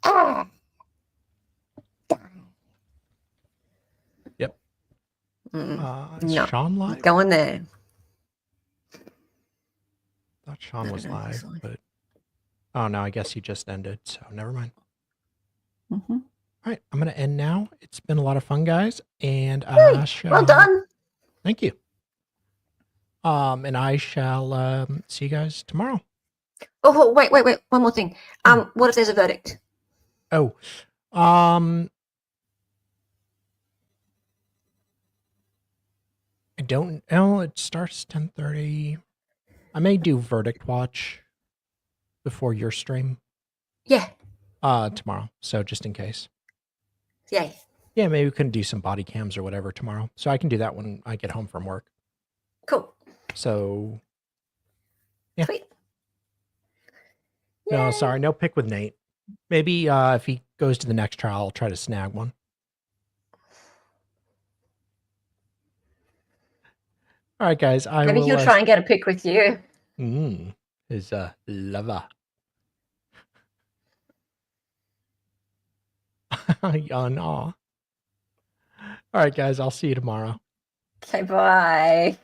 [SPEAKER 2] God.
[SPEAKER 1] Yep.
[SPEAKER 2] No,
[SPEAKER 1] Sean live?
[SPEAKER 2] Going there.
[SPEAKER 1] Thought Sean was live, but oh no, I guess he just ended, so never mind. right, I'm going to end now. It's been a lot of fun, guys, and
[SPEAKER 2] Yay, well done.
[SPEAKER 1] Thank you. And I shall see you guys tomorrow.
[SPEAKER 2] Oh, wait. One more thing. What if there's a verdict?
[SPEAKER 1] Oh, I don't know. It starts 10:30. I may do verdict watch before your stream.
[SPEAKER 2] Yeah.
[SPEAKER 1] Tomorrow. So just in case.
[SPEAKER 2] Yay.
[SPEAKER 1] Yeah, maybe we can do some body cams or whatever tomorrow. So I can do that when I get home from work.
[SPEAKER 2] Cool.
[SPEAKER 1] So yeah.
[SPEAKER 2] Sweet.
[SPEAKER 1] No,
[SPEAKER 2] Yay.
[SPEAKER 1] sorry, no pick with Nate. Maybe if he goes to the next trial, I'll try to snag one. All right, guys.
[SPEAKER 2] Maybe he'll try and get a pic with you.
[SPEAKER 1] His lover. Yeah, no. All right, guys. I'll see you tomorrow.
[SPEAKER 2] Okay, bye.